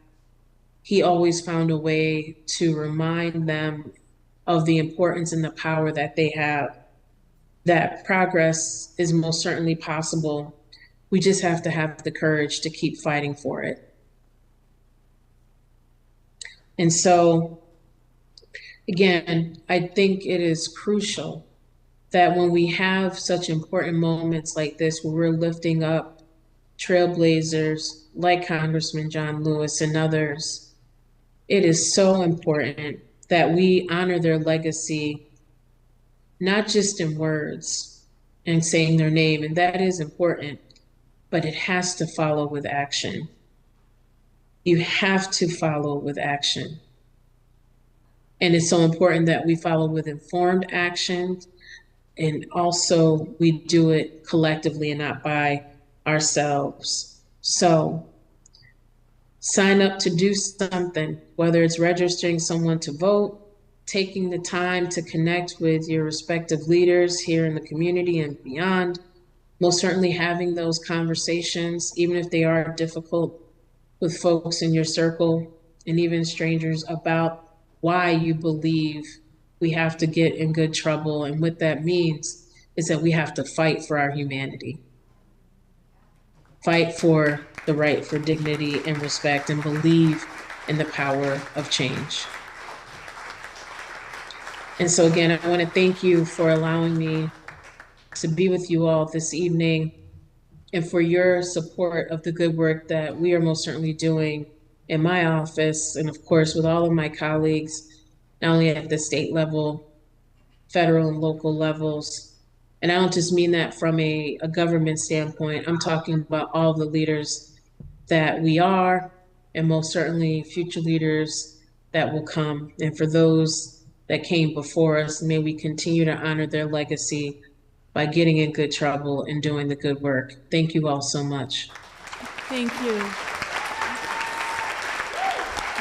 He always found a way to remind them of the importance and the power that they have, that progress is most certainly possible. We just have to have the courage to keep fighting for it. And so, again, I think it is crucial that when we have such important moments like this, where we're lifting up trailblazers like Congressman John Lewis and others, it is so important that we honor their legacy, not just in words and saying their name, and that is important, but it has to follow with action. You have to follow with action. And it's so important that we follow with informed action, and also we do it collectively and not by ourselves. So sign up to do something, whether it's registering someone to vote, taking the time to connect with your respective leaders here in the community and beyond, most certainly having those conversations, even if they are difficult, with folks in your circle and even strangers, about why you believe we have to get in good trouble. And what that means is that we have to fight for our humanity, fight for the right for dignity and respect, and believe in the power of change. And so again, I want to thank you for allowing me to be with you all this evening, and for your support of the good work that we are most certainly doing in my office, and of course with all of my colleagues, not only at the state level, federal and local levels. And I don't just mean that from a government standpoint. I'm talking about all the leaders that we are, and most certainly future leaders that will come. And for those that came before us, may we continue to honor their legacy by getting in good trouble and doing the good work. Thank you all so much. Thank you.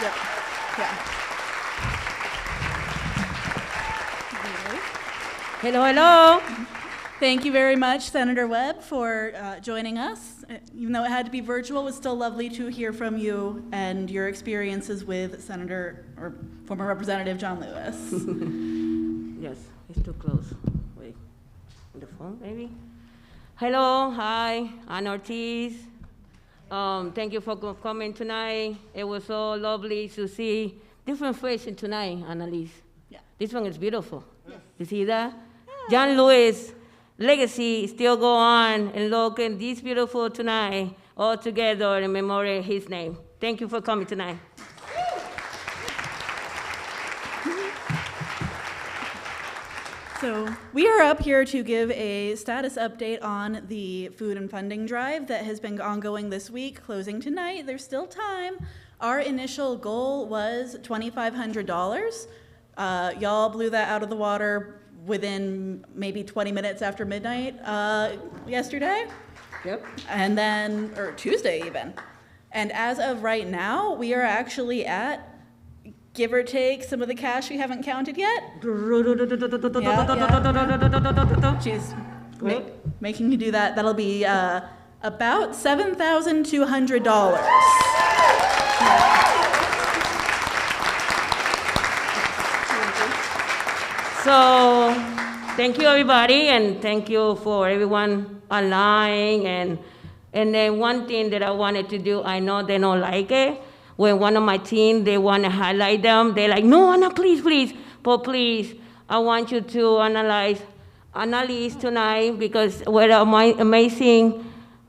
Yep. Yeah. Hello, hello. Thank you very much, Senator Webb, for joining us. Even though it had to be virtual, it was still lovely to hear from you and your experiences with Senator or former Representative John Lewis. Yes, it's too close. Wait, on the phone, maybe? Hello, hi, Ana Ortiz. Thank you for coming tonight. It was so lovely to see different faces tonight, Annalise. Yeah. This one is beautiful. Yes. You see that? Yeah. John Lewis legacy still go on, and look at this beautiful tonight, all together in memory of his name. Thank you for coming tonight. So we are up here to give a status update on the food and funding drive that has been ongoing this week, closing tonight. There's still time. Our initial goal was $2,500. Y'all blew that out of the water within maybe 20 minutes after midnight yesterday. Yep. And then, or Tuesday even. And as of right now, we are actually at, give or take some of the cash we haven't counted yet. She's Good. Making you do that, that'll be about $7,200. So, thank you everybody, and thank you for everyone online. And then one thing that I wanted to do, I know they don't like it. When one of my team, they want to highlight them, they're like, no, Anna, please, please. But please, I want you to analyze tonight, because with amazing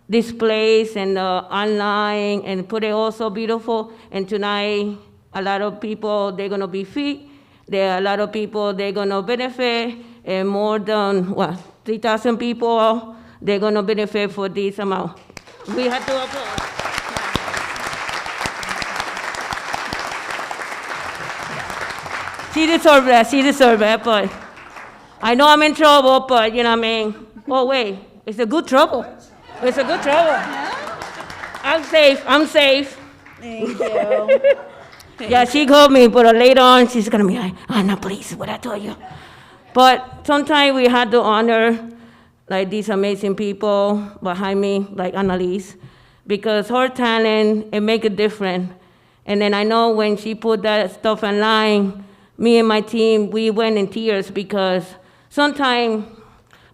displays and online, and put it all so beautiful. And tonight, a lot of people, they're gonna be free. There are a lot of people, they're gonna benefit, and more than, 3,000 people, they're gonna benefit for this amount. We have to applaud. She deserves it, but I know I'm in trouble, but you know what I mean? Oh wait, it's a good trouble. It's a good trouble. I'm safe. Thank you. Yeah, she called me, but later on, she's gonna be like, Anna, please, what I told you. But sometimes we had to honor like these amazing people behind me, like Annalise, because her talent, it make a difference. And then I know when she put that stuff online, me and my team, we went in tears, because sometimes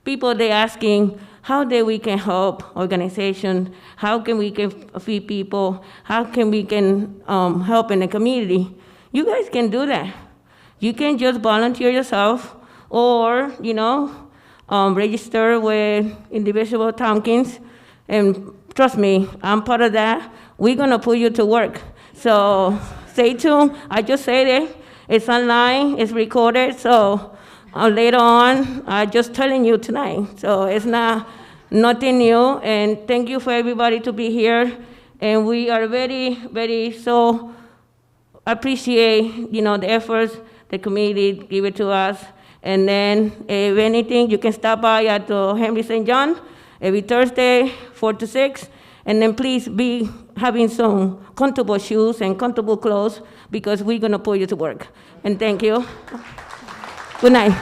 people, they asking, how that we can help organizations, how can we can feed people, how can we can help in the community. You guys can do that. You can just volunteer yourself, or, register with Indivisible Tompkins, and trust me, I'm part of that. We're gonna put you to work. So stay tuned. I just said it. It's online, it's recorded, so later on, I'm just telling you tonight. So it's nothing new, and thank you for everybody to be here. And we are very, very so appreciate, the efforts the community give it to us. And then if anything, you can stop by at the Henry St. John every Thursday, 4 to 6. And then please be having some comfortable shoes and comfortable clothes, because we're gonna put you to work. And thank you. Good night.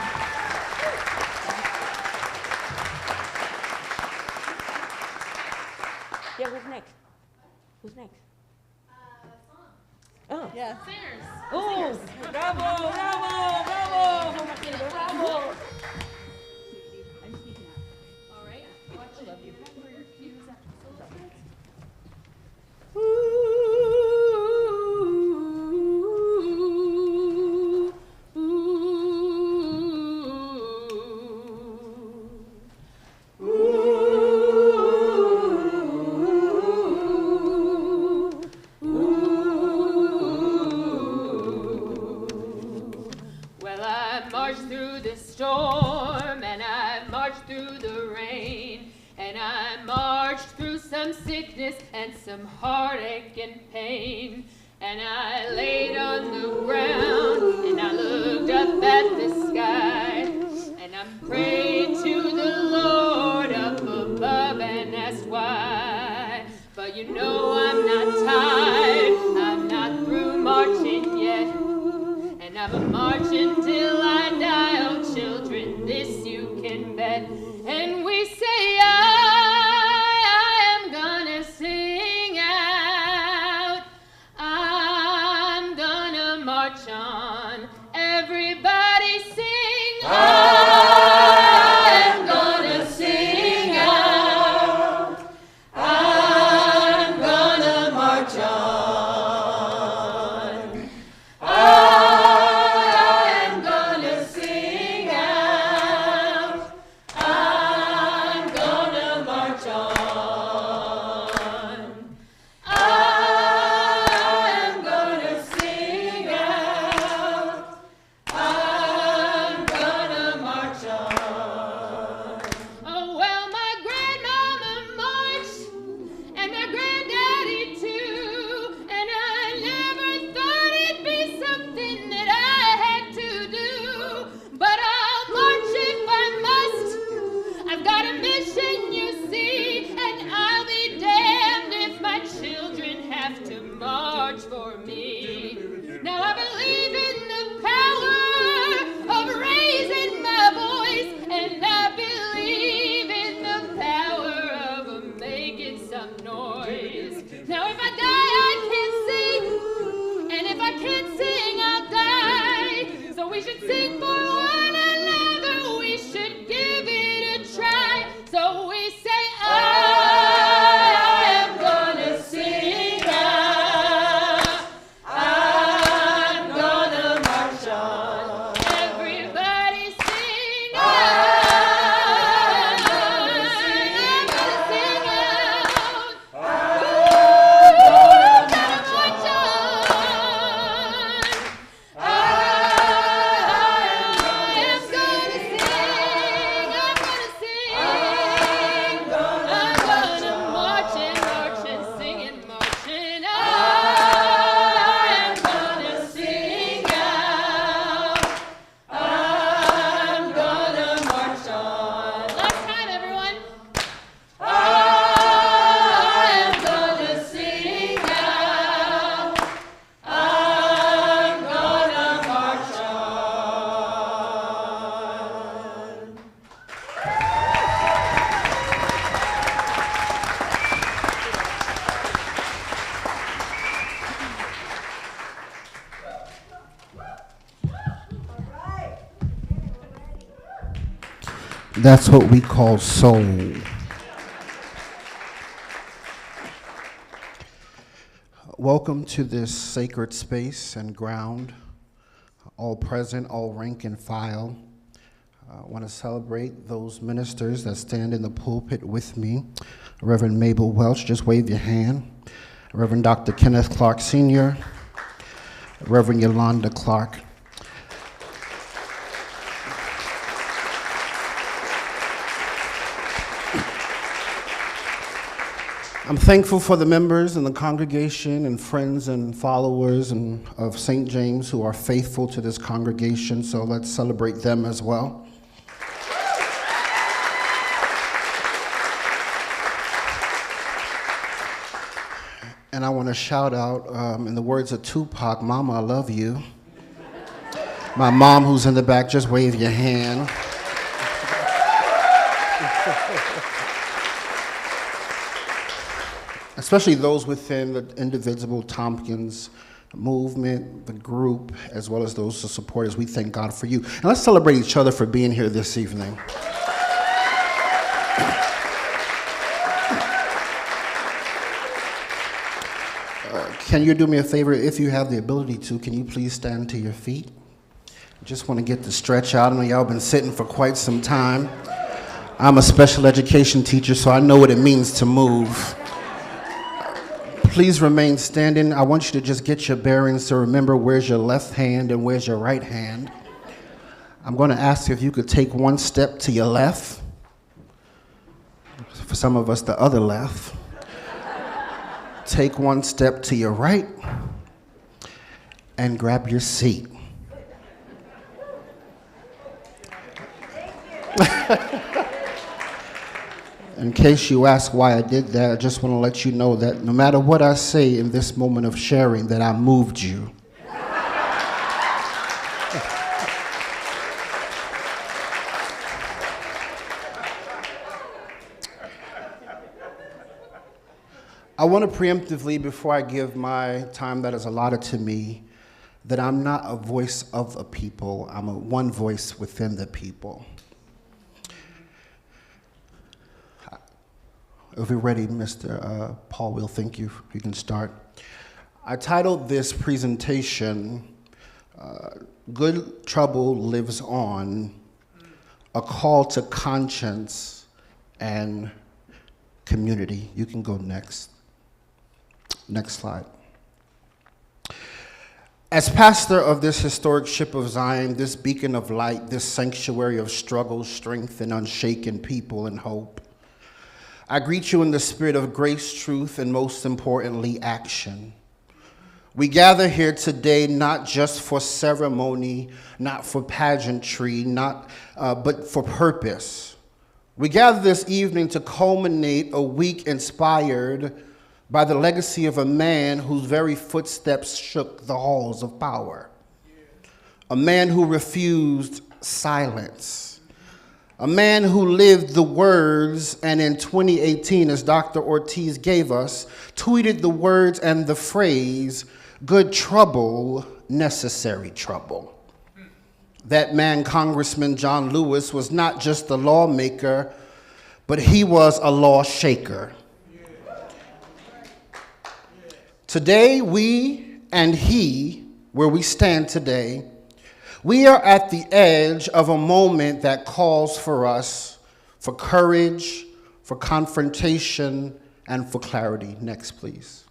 Yeah, who's next? Who's next? Oh. Yeah. Oh, bravo, bravo, bravo, bravo. Well, I marched through the storm, and I marched through the rain, and I marched through some sickness and some heartache and pain. And I laid on the ground, and I looked up at the sky, and I prayed to the Lord up above and asked why. But I'm not tired, I'm not through marching yet. And I'm marching till I die, oh children, this you can bet. And we say, I am gonna sing out. I'm gonna march on. Everybody sing. I am gonna sing out. I'm gonna march on. I should sing for one another. We should give it a try. So we say, I am gonna sing out. I'm gonna march on. Everybody sing out. I'm gonna sing out. That's what we call soul. Welcome to this sacred space and ground, all present, all rank and file. I want to celebrate those ministers that stand in the pulpit with me. Reverend Mabel Welch, just wave your hand. Reverend Dr. Kenneth Clark Sr., Reverend Yolanda Clark. I'm thankful for the members and the congregation and friends and followers of St. James who are faithful to this congregation, so let's celebrate them as well. And I want to shout out, in the words of Tupac, Mama, I love you. My mom who's in the back, just wave your hand. Especially those within the Indivisible Tompkins movement, the group, as well as those supporters. We thank God for you. And let's celebrate each other for being here this evening. Can you do me a favor? If you have the ability to, can you please stand to your feet? I just want to get the stretch out. I know y'all been sitting for quite some time. I'm a special education teacher, so I know what it means to move. Please remain standing. I want you to just get your bearings to remember where's your left hand and where's your right hand. I'm going to ask if you could take one step to your left. For some of us, the other left. Take one step to your right and grab your seat. In case you ask why I did that, I just want to let you know that no matter what I say in this moment of sharing, that I moved you. I want to preemptively, before I give my time that is allotted to me, that I'm not a voice of the people, I'm a one voice within the people. If you're ready, Mr. Paul Will, thank you. You can start. I titled this presentation, Good Trouble Lives On, A Call to Conscience and Community. You can go next. Next slide. As pastor of this historic ship of Zion, this beacon of light, this sanctuary of struggle, strength, and unshaken people and hope, I greet you in the spirit of grace, truth, and most importantly, action. We gather here today not just for ceremony, not for pageantry, but for purpose. We gather this evening to culminate a week inspired by the legacy of a man whose very footsteps shook the halls of power. A man who refused silence. A man who lived the words, and in 2018, as Dr. Ortiz gave us, tweeted the words and the phrase, good trouble, necessary trouble. That man, Congressman John Lewis, was not just a lawmaker, but he was a law shaker. Today, we and he, where we stand today, we are at the edge of a moment that calls for us for courage, for confrontation, and for clarity. Next, please.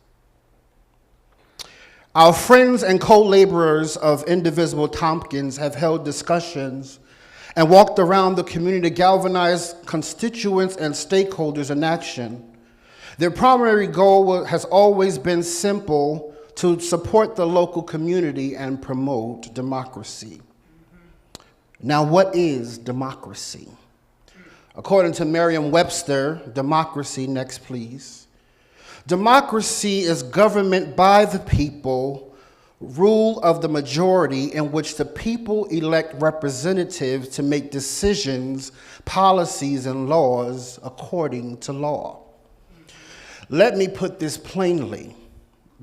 Our friends and co-laborers of Indivisible Tompkins have held discussions and walked around the community to galvanize constituents and stakeholders in action. Their primary goal has always been simple: to support the local community and promote democracy. Now, what is democracy? According to Merriam-Webster, democracy, next please. Democracy is government by the people, rule of the majority, in which the people elect representatives to make decisions, policies, and laws according to law. Let me put this plainly.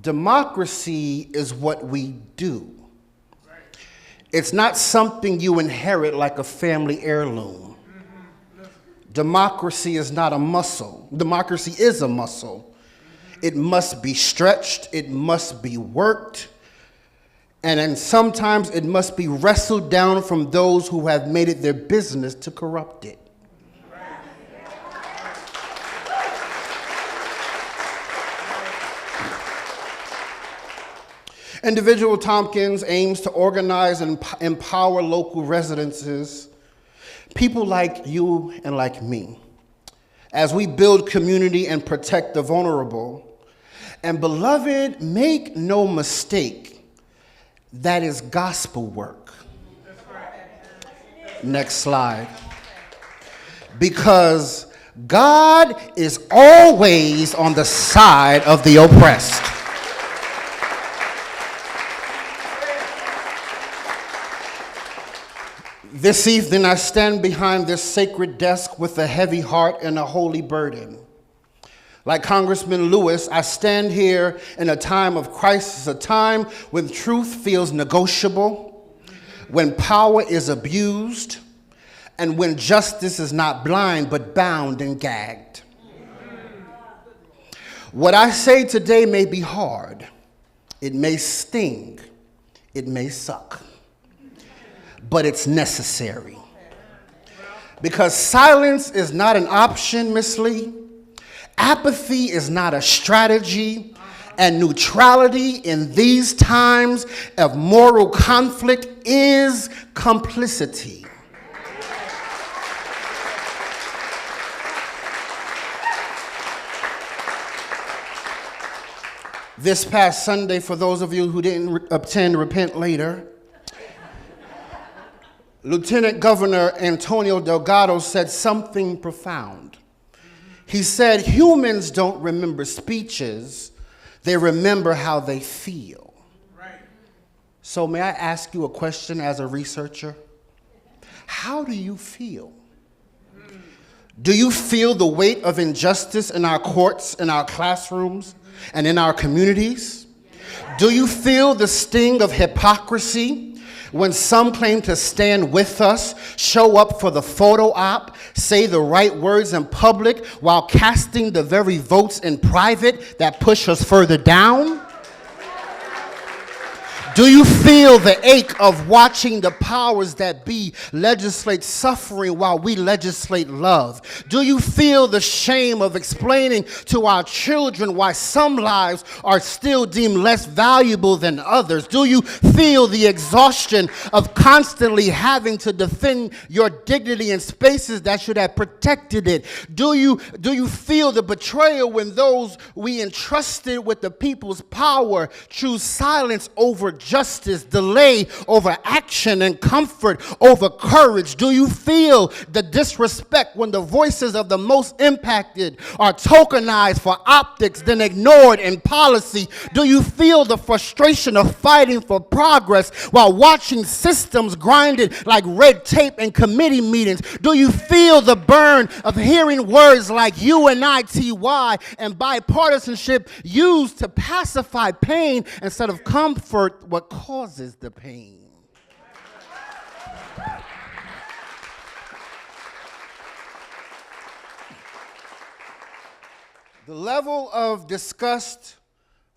Democracy is what we do. It's not something you inherit like a family heirloom. Democracy is not a muscle. Democracy is a muscle. It must be stretched, it must be worked, and then sometimes it must be wrestled down from those who have made it their business to corrupt it. Individual Tompkins aims to organize and empower local residents, people like you and like me, as we build community and protect the vulnerable. And beloved, make no mistake, that is gospel work. Next slide. Because God is always on the side of the oppressed. This evening, I stand behind this sacred desk with a heavy heart and a holy burden. Like Congressman Lewis, I stand here in a time of crisis, a time when truth feels negotiable, when power is abused, and when justice is not blind but bound and gagged. What I say today may be hard, it may sting, it may suck, but it's necessary. Because silence is not an option, Miss Lee. Apathy is not a strategy, and neutrality in these times of moral conflict is complicity. This past Sunday, for those of you who didn't attend Repent Later, Lieutenant Governor Antonio Delgado said something profound. He said, humans don't remember speeches, they remember how they feel. Right. So may I ask you a question as a researcher? How do you feel? Do you feel the weight of injustice in our courts, in our classrooms, and in our communities? Do you feel the sting of hypocrisy when some claim to stand with us, show up for the photo op, say the right words in public while casting the very votes in private that push us further down? Do you feel the ache of watching the powers that be legislate suffering while we legislate love? Do you feel the shame of explaining to our children why some lives are still deemed less valuable than others? Do you feel the exhaustion of constantly having to defend your dignity in spaces that should have protected it? Do you feel the betrayal when those we entrusted with the people's power choose silence over justice, delay over action, and comfort over courage? Do you feel the disrespect when the voices of the most impacted are tokenized for optics, then ignored in policy? Do you feel the frustration of fighting for progress while watching systems grinded like red tape in committee meetings? Do you feel the burn of hearing words like UNITY and bipartisanship used to pacify pain instead of comfort what causes the pain? The level of disgust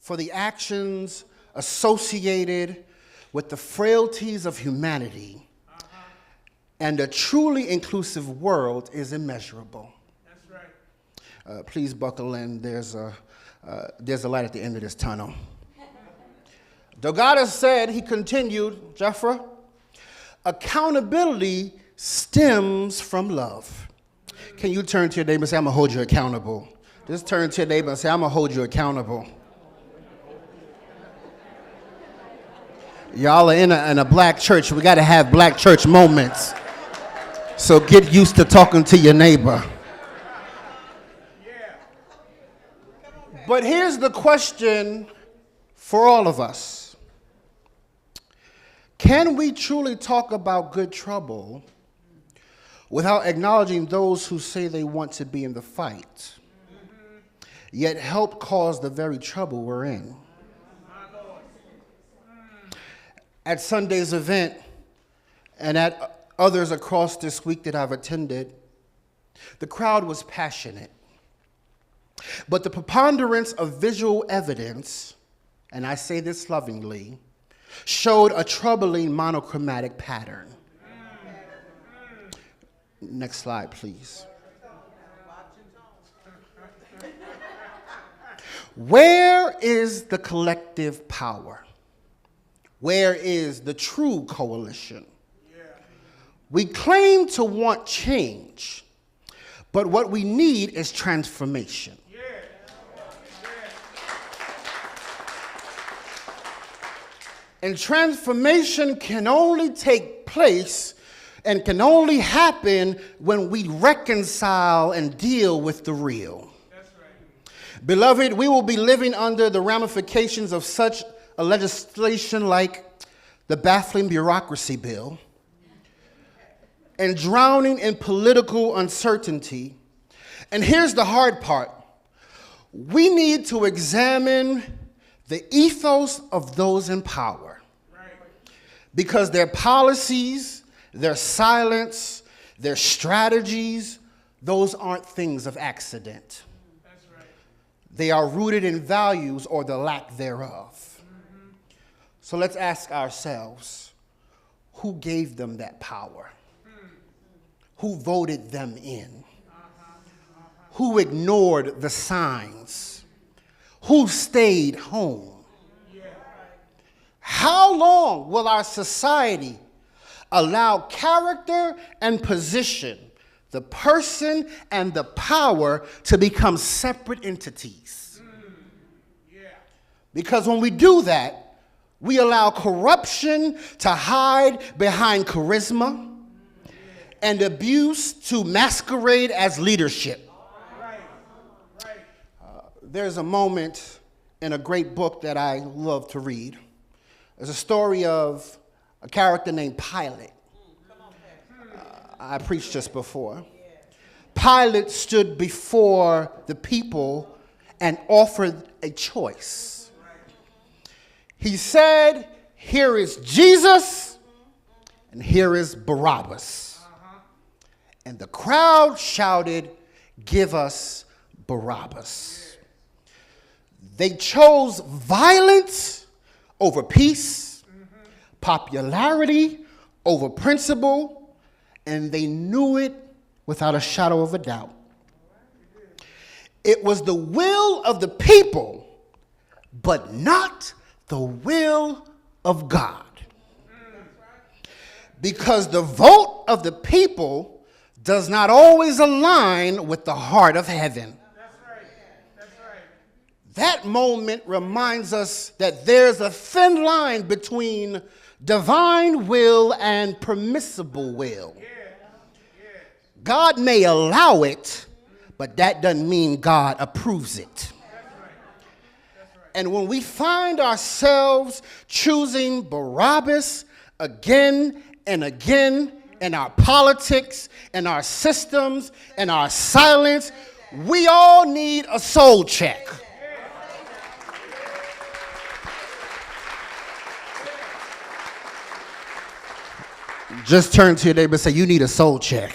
for the actions associated with the frailties of humanity and a truly inclusive world is immeasurable. That's right. Please buckle in. There's a light at the end of this tunnel. Delgado said, he continued, Jeffra, accountability stems from love. Can you turn to your neighbor and say, I'm going to hold you accountable? Just turn to your neighbor and say, I'm going to hold you accountable. Y'all are in a black church. We got to have black church moments. So get used to talking to your neighbor. But here's the question for all of us. Can we truly talk about good trouble without acknowledging those who say they want to be in the fight, yet help cause the very trouble we're in? At Sunday's event and at others across this week that I've attended, the crowd was passionate. But the preponderance of visual evidence, and I say this lovingly, showed a troubling monochromatic pattern. Next slide, please. Where is the collective power? Where is the true coalition? We claim to want change, but what we need is transformation. And transformation can only take place and can only happen when we reconcile and deal with the real. That's right. Beloved, we will be living under the ramifications of such a legislation like the baffling bureaucracy bill and drowning in political uncertainty. And here's the hard part. We need to examine the ethos of those in power, because their policies, their silence, their strategies, those aren't things of accident. That's right. They are rooted in values or the lack thereof. Mm-hmm. So let's ask ourselves, who gave them that power? Who voted them in? Who ignored the signs? Who stayed home? How long will our society allow character and position, the person and the power, to become separate entities? Because when we do that, we allow corruption to hide behind charisma and abuse to masquerade as leadership. There's a moment in a great book that I love to read. There's a story of a character named Pilate. I preached this before. Pilate stood before the people and offered a choice. He said, here is Jesus and here is Barabbas. And the crowd shouted, give us Barabbas. They chose violence over peace, popularity over principle, and they knew it without a shadow of a doubt. It was the will of the people, but not the will of God. Because the vote of the people does not always align with the heart of heaven. That moment reminds us that there's a thin line between divine will and permissible will. God may allow it, but that doesn't mean God approves it. And when we find ourselves choosing Barabbas again and again in our politics, in our systems, in our silence, we all need a soul check. Just turn to your neighbor and say, you need a soul check.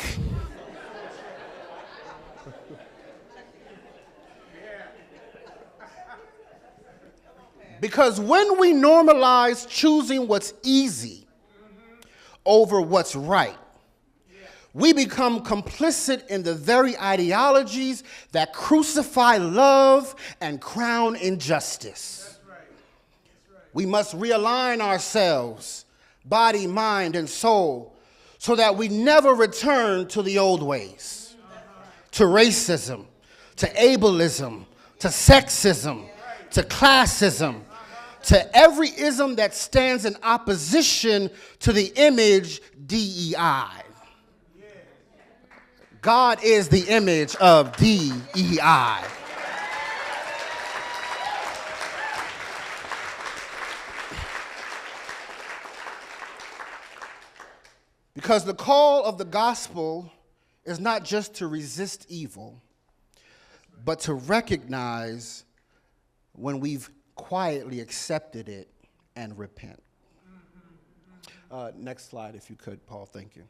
Because when we normalize choosing what's easy over what's right, we become complicit in the very ideologies that crucify love and crown injustice. We must realign ourselves, body, mind, and soul, so that we never return to the old ways, to racism, to ableism, to sexism, to classism, to every ism that stands in opposition to the image DEI. God is the image of DEI. Because the call of the gospel is not just to resist evil, but to recognize when we've quietly accepted it and repent. Next slide, if you could, Paul. Thank you.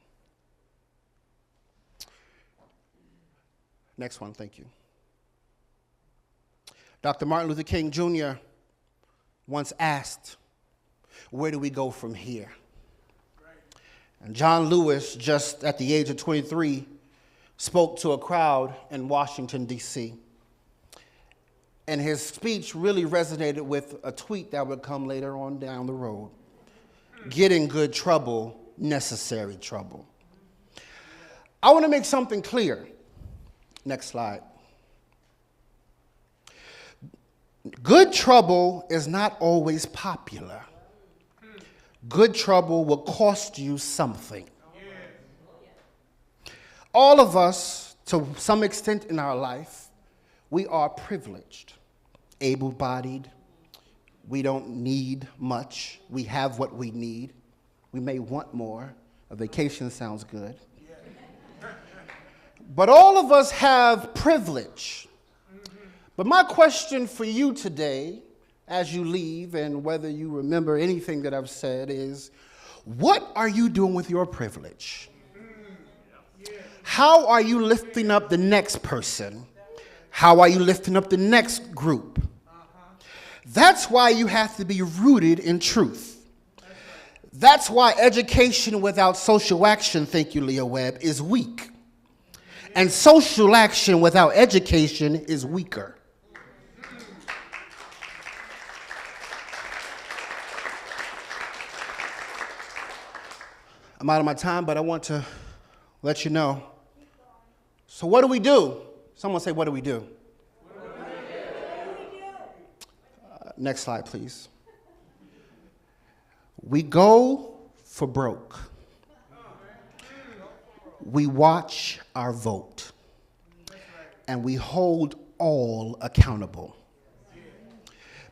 Next one, thank you. Dr. Martin Luther King Jr. once asked, where do we go from here? And John Lewis, just at the age of 23, spoke to a crowd in Washington, D.C. And his speech really resonated with a tweet that would come later on down the road. Get in good trouble, necessary trouble. I want to make something clear. Next slide. Good trouble is not always popular. Good trouble will cost you something. All of us, to some extent in our life, we are privileged, able-bodied. We don't need much. We have what we need. We may want more. A vacation sounds good. But all of us have privilege. But my question for you today, as you leave, and whether you remember anything that I've said, is what are you doing with your privilege? How are you lifting up the next person? How are you lifting up the next group? That's why you have to be rooted in truth. That's why education without social action, thank you, Leah Webb, is weak. And social action without education is weaker. I'm out of my time, but I want to let you know. So what do we do? Someone say, what do we do? Next slide, please. We go for broke. We watch our vote. And we hold all accountable.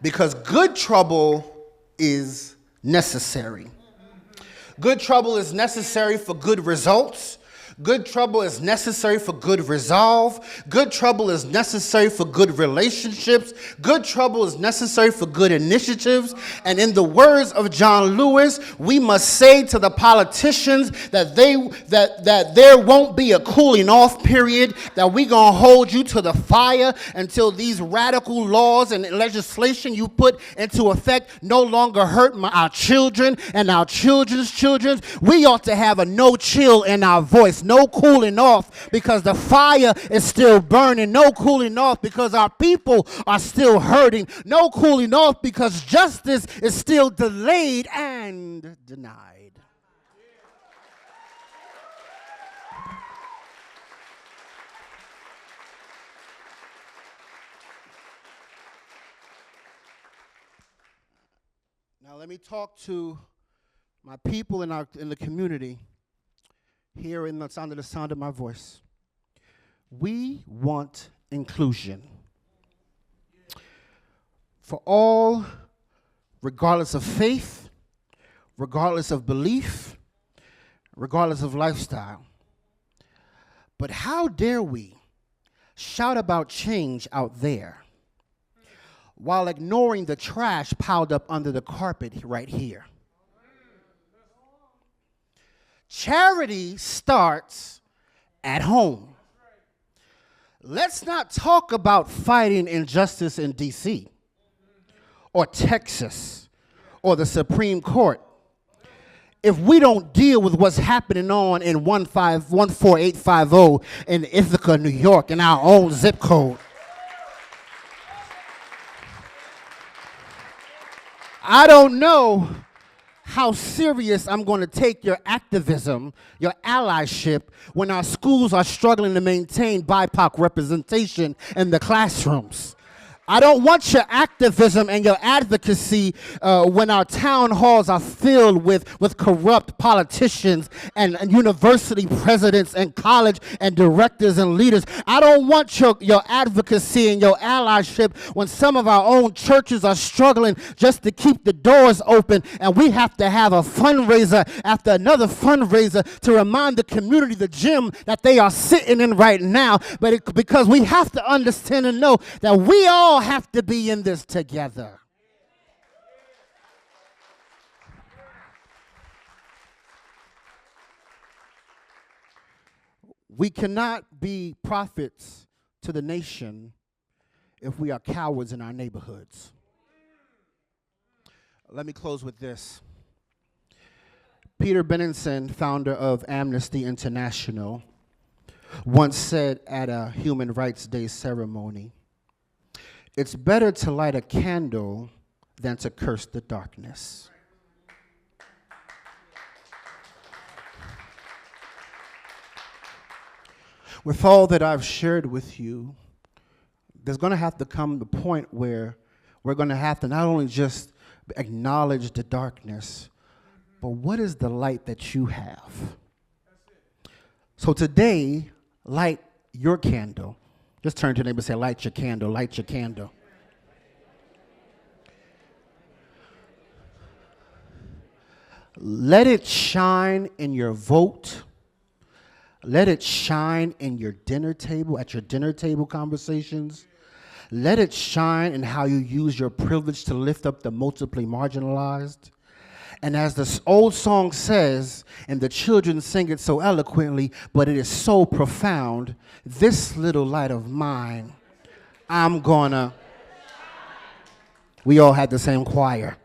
Because good trouble is necessary. Good trouble is necessary for good results. Good trouble is necessary for good resolve. Good trouble is necessary for good relationships. Good trouble is necessary for good initiatives. And in the words of John Lewis, we must say to the politicians that there won't be a cooling off period, that we're going to hold you to the fire until these radical laws and legislation you put into effect no longer hurt our children and our children's children. We ought to have a no chill in our voice. No cooling off because the fire is still burning. No cooling off because our people are still hurting. No cooling off because justice is still delayed and denied. Now let me talk to my people in the community. Here in the sound of my voice. We want inclusion. For all, regardless of faith, regardless of belief, regardless of lifestyle. But how dare we shout about change out there while ignoring the trash piled up under the carpet right here? Charity starts at home. Let's not talk about fighting injustice in D.C. or Texas or the Supreme Court if we don't deal with what's happening on in 14850 in Ithaca, New York, in our own zip code. I don't know how serious I'm going to take your activism, your allyship, when our schools are struggling to maintain BIPOC representation in the classrooms. I don't want your activism and your advocacy when our town halls are filled with corrupt politicians and university presidents and college and directors and leaders. I don't want your advocacy and your allyship when some of our own churches are struggling just to keep the doors open, and we have to have a fundraiser after another fundraiser to remind the community, the gym that they are sitting in right now. But because we have to understand and know that we all have to be in this together. We cannot be prophets to the nation if we are cowards in our neighborhoods. Let me close with this. Peter Benenson, founder of Amnesty International, once said at a Human Rights Day ceremony, "It's better to light a candle than to curse the darkness." With all that I've shared with you, there's going to have to come the point where we're going to have to not only just acknowledge the darkness, but what is the light that you have? So today, light your candle. Just turn to your neighbor and say, light your candle, light your candle. Let it shine in your vote. Let it shine in your dinner table, at your dinner table conversations. Let it shine in how you use your privilege to lift up the multiply marginalized. And as the old song says, and the children sing it so eloquently, but it is so profound, this little light of mine, I'm gonna. We all had the same choir.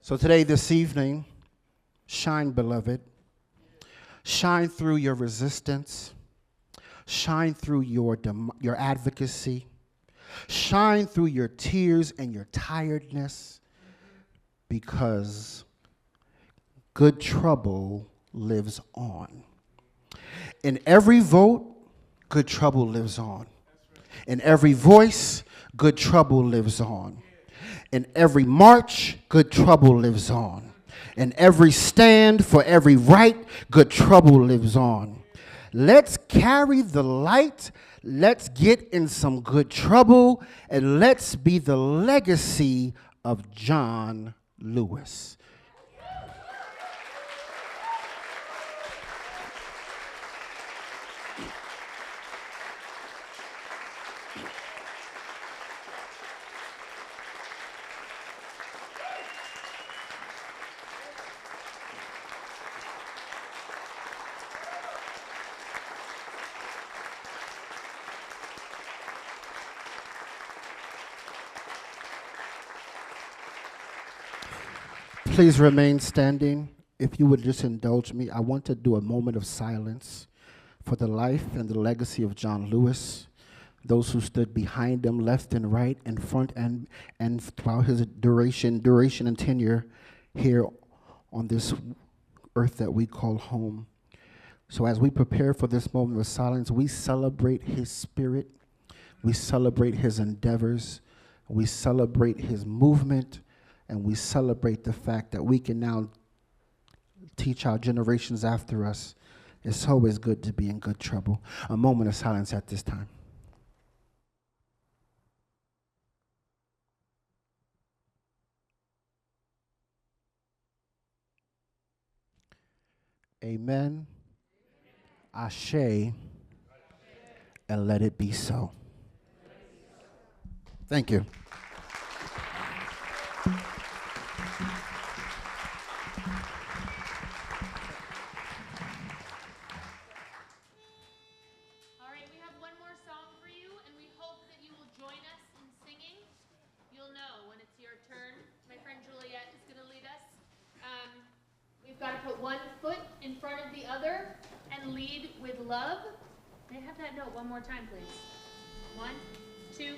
So today, this evening, shine, beloved. Shine through your resistance. Shine through your advocacy. Shine through your tears and your tiredness. Because good trouble lives on. In every vote, good trouble lives on. In every voice, good trouble lives on. In every march, good trouble lives on. In every stand for every right, good trouble lives on. Let's carry the light. Let's get in some good trouble. And let's be the legacy of John Lewis. Please remain standing. If you would just indulge me, I want to do a moment of silence for the life and the legacy of John Lewis, those who stood behind him, left and right, in front and throughout his duration and tenure here on this earth that we call home. So as we prepare for this moment of silence, we celebrate his spirit, we celebrate his endeavors, we celebrate his movement, and we celebrate the fact that we can now teach our generations after us. It's always good to be in good trouble. A moment of silence at this time. Amen. Ashe. And let it be so. Thank you. All right, we have one more song for you, and we hope that you will join us in singing. in front of the other and lead with love. May I have that note one more time, please? 1, 2,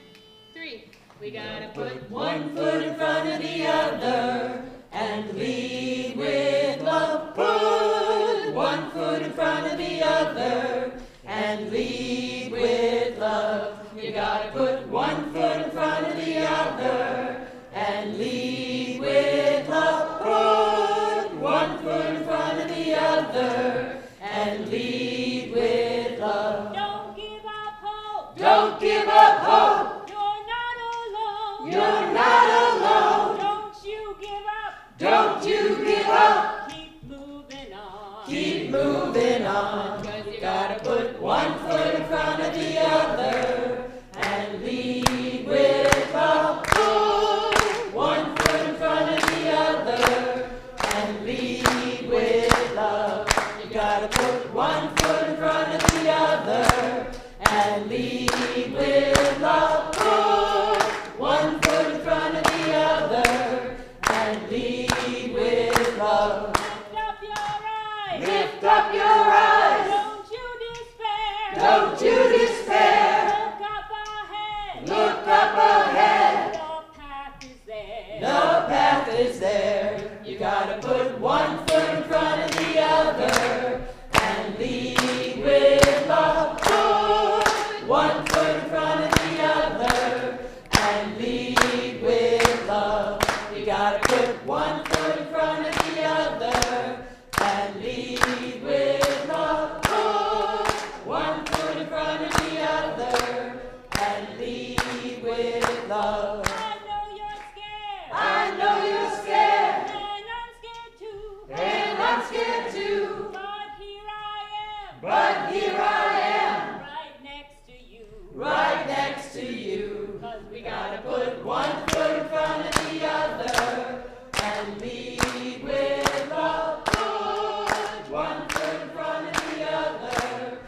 3. We gotta put one foot in front of the other and lead with love. Put one foot in front of the other and lead with love. You gotta put one foot in front of the other and lead with love. Put one foot in front of the other and lead with love. Don't give up hope. Don't give up hope. You're not alone. Don't you give up. Don't you give up. Keep moving on. Keep moving on. 'Cause you gotta put one foot in front of the other and lead with love. Put one foot in front of the other and lead with love. You gotta put one foot in front of the other and lead with love. Put one foot in front of the other and lead with love. Lift up your eyes. Lift up your eyes. Don't you despair. Don't you despair. Look up ahead. Look up ahead. The path is there. The path is there. You gotta put one foot in front of the other and lead with love. Put one foot in front of the other and lead with love. You gotta put one foot in front of the other and lead with love. Put one foot in front of the other and lead with love. I know you're scared. I know you're scared. And I'm scared too. And I'm scared too. But here I am. But here I am. Right next to you. Right next to you. 'Cause we gotta put one foot in front of the other and lead with love. Put one foot in front of the other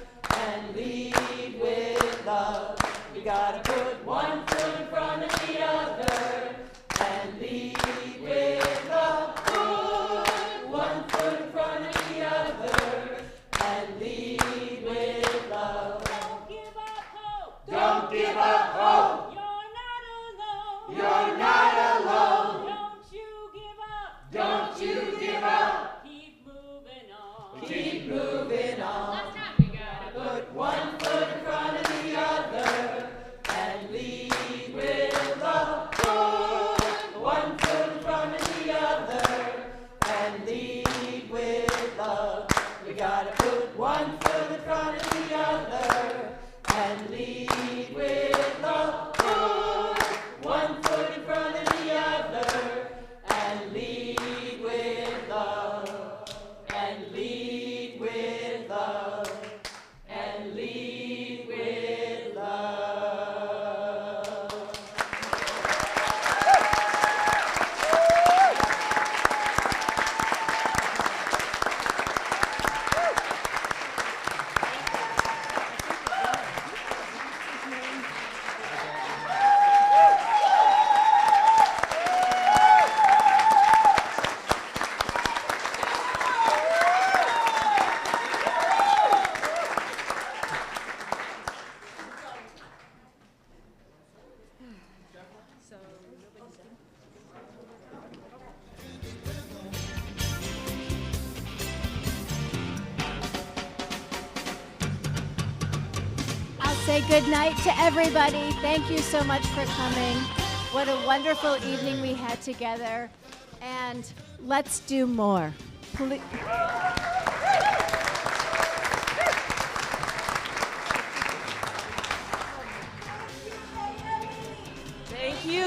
and lead with love. We gotta put one foot in front of the other and lead with love. Put one foot in front of the other and lead with love. Don't give up hope. Don't give up hope. You're not alone. You're not alone. Don't you give up. Don't you give up. Keep moving on. Keep moving on. Last time we gotta Put one foot in front of the other and lead with love. Put one foot in front of the other and lead with love. We gotta put one foot in front of the other and lead with love. Put one foot in front of the other and lead with love. And lead with love. And lead with love. I'll say good night to everybody. Thank you so much for coming. What a wonderful evening we had together. And let's do more. Thank you,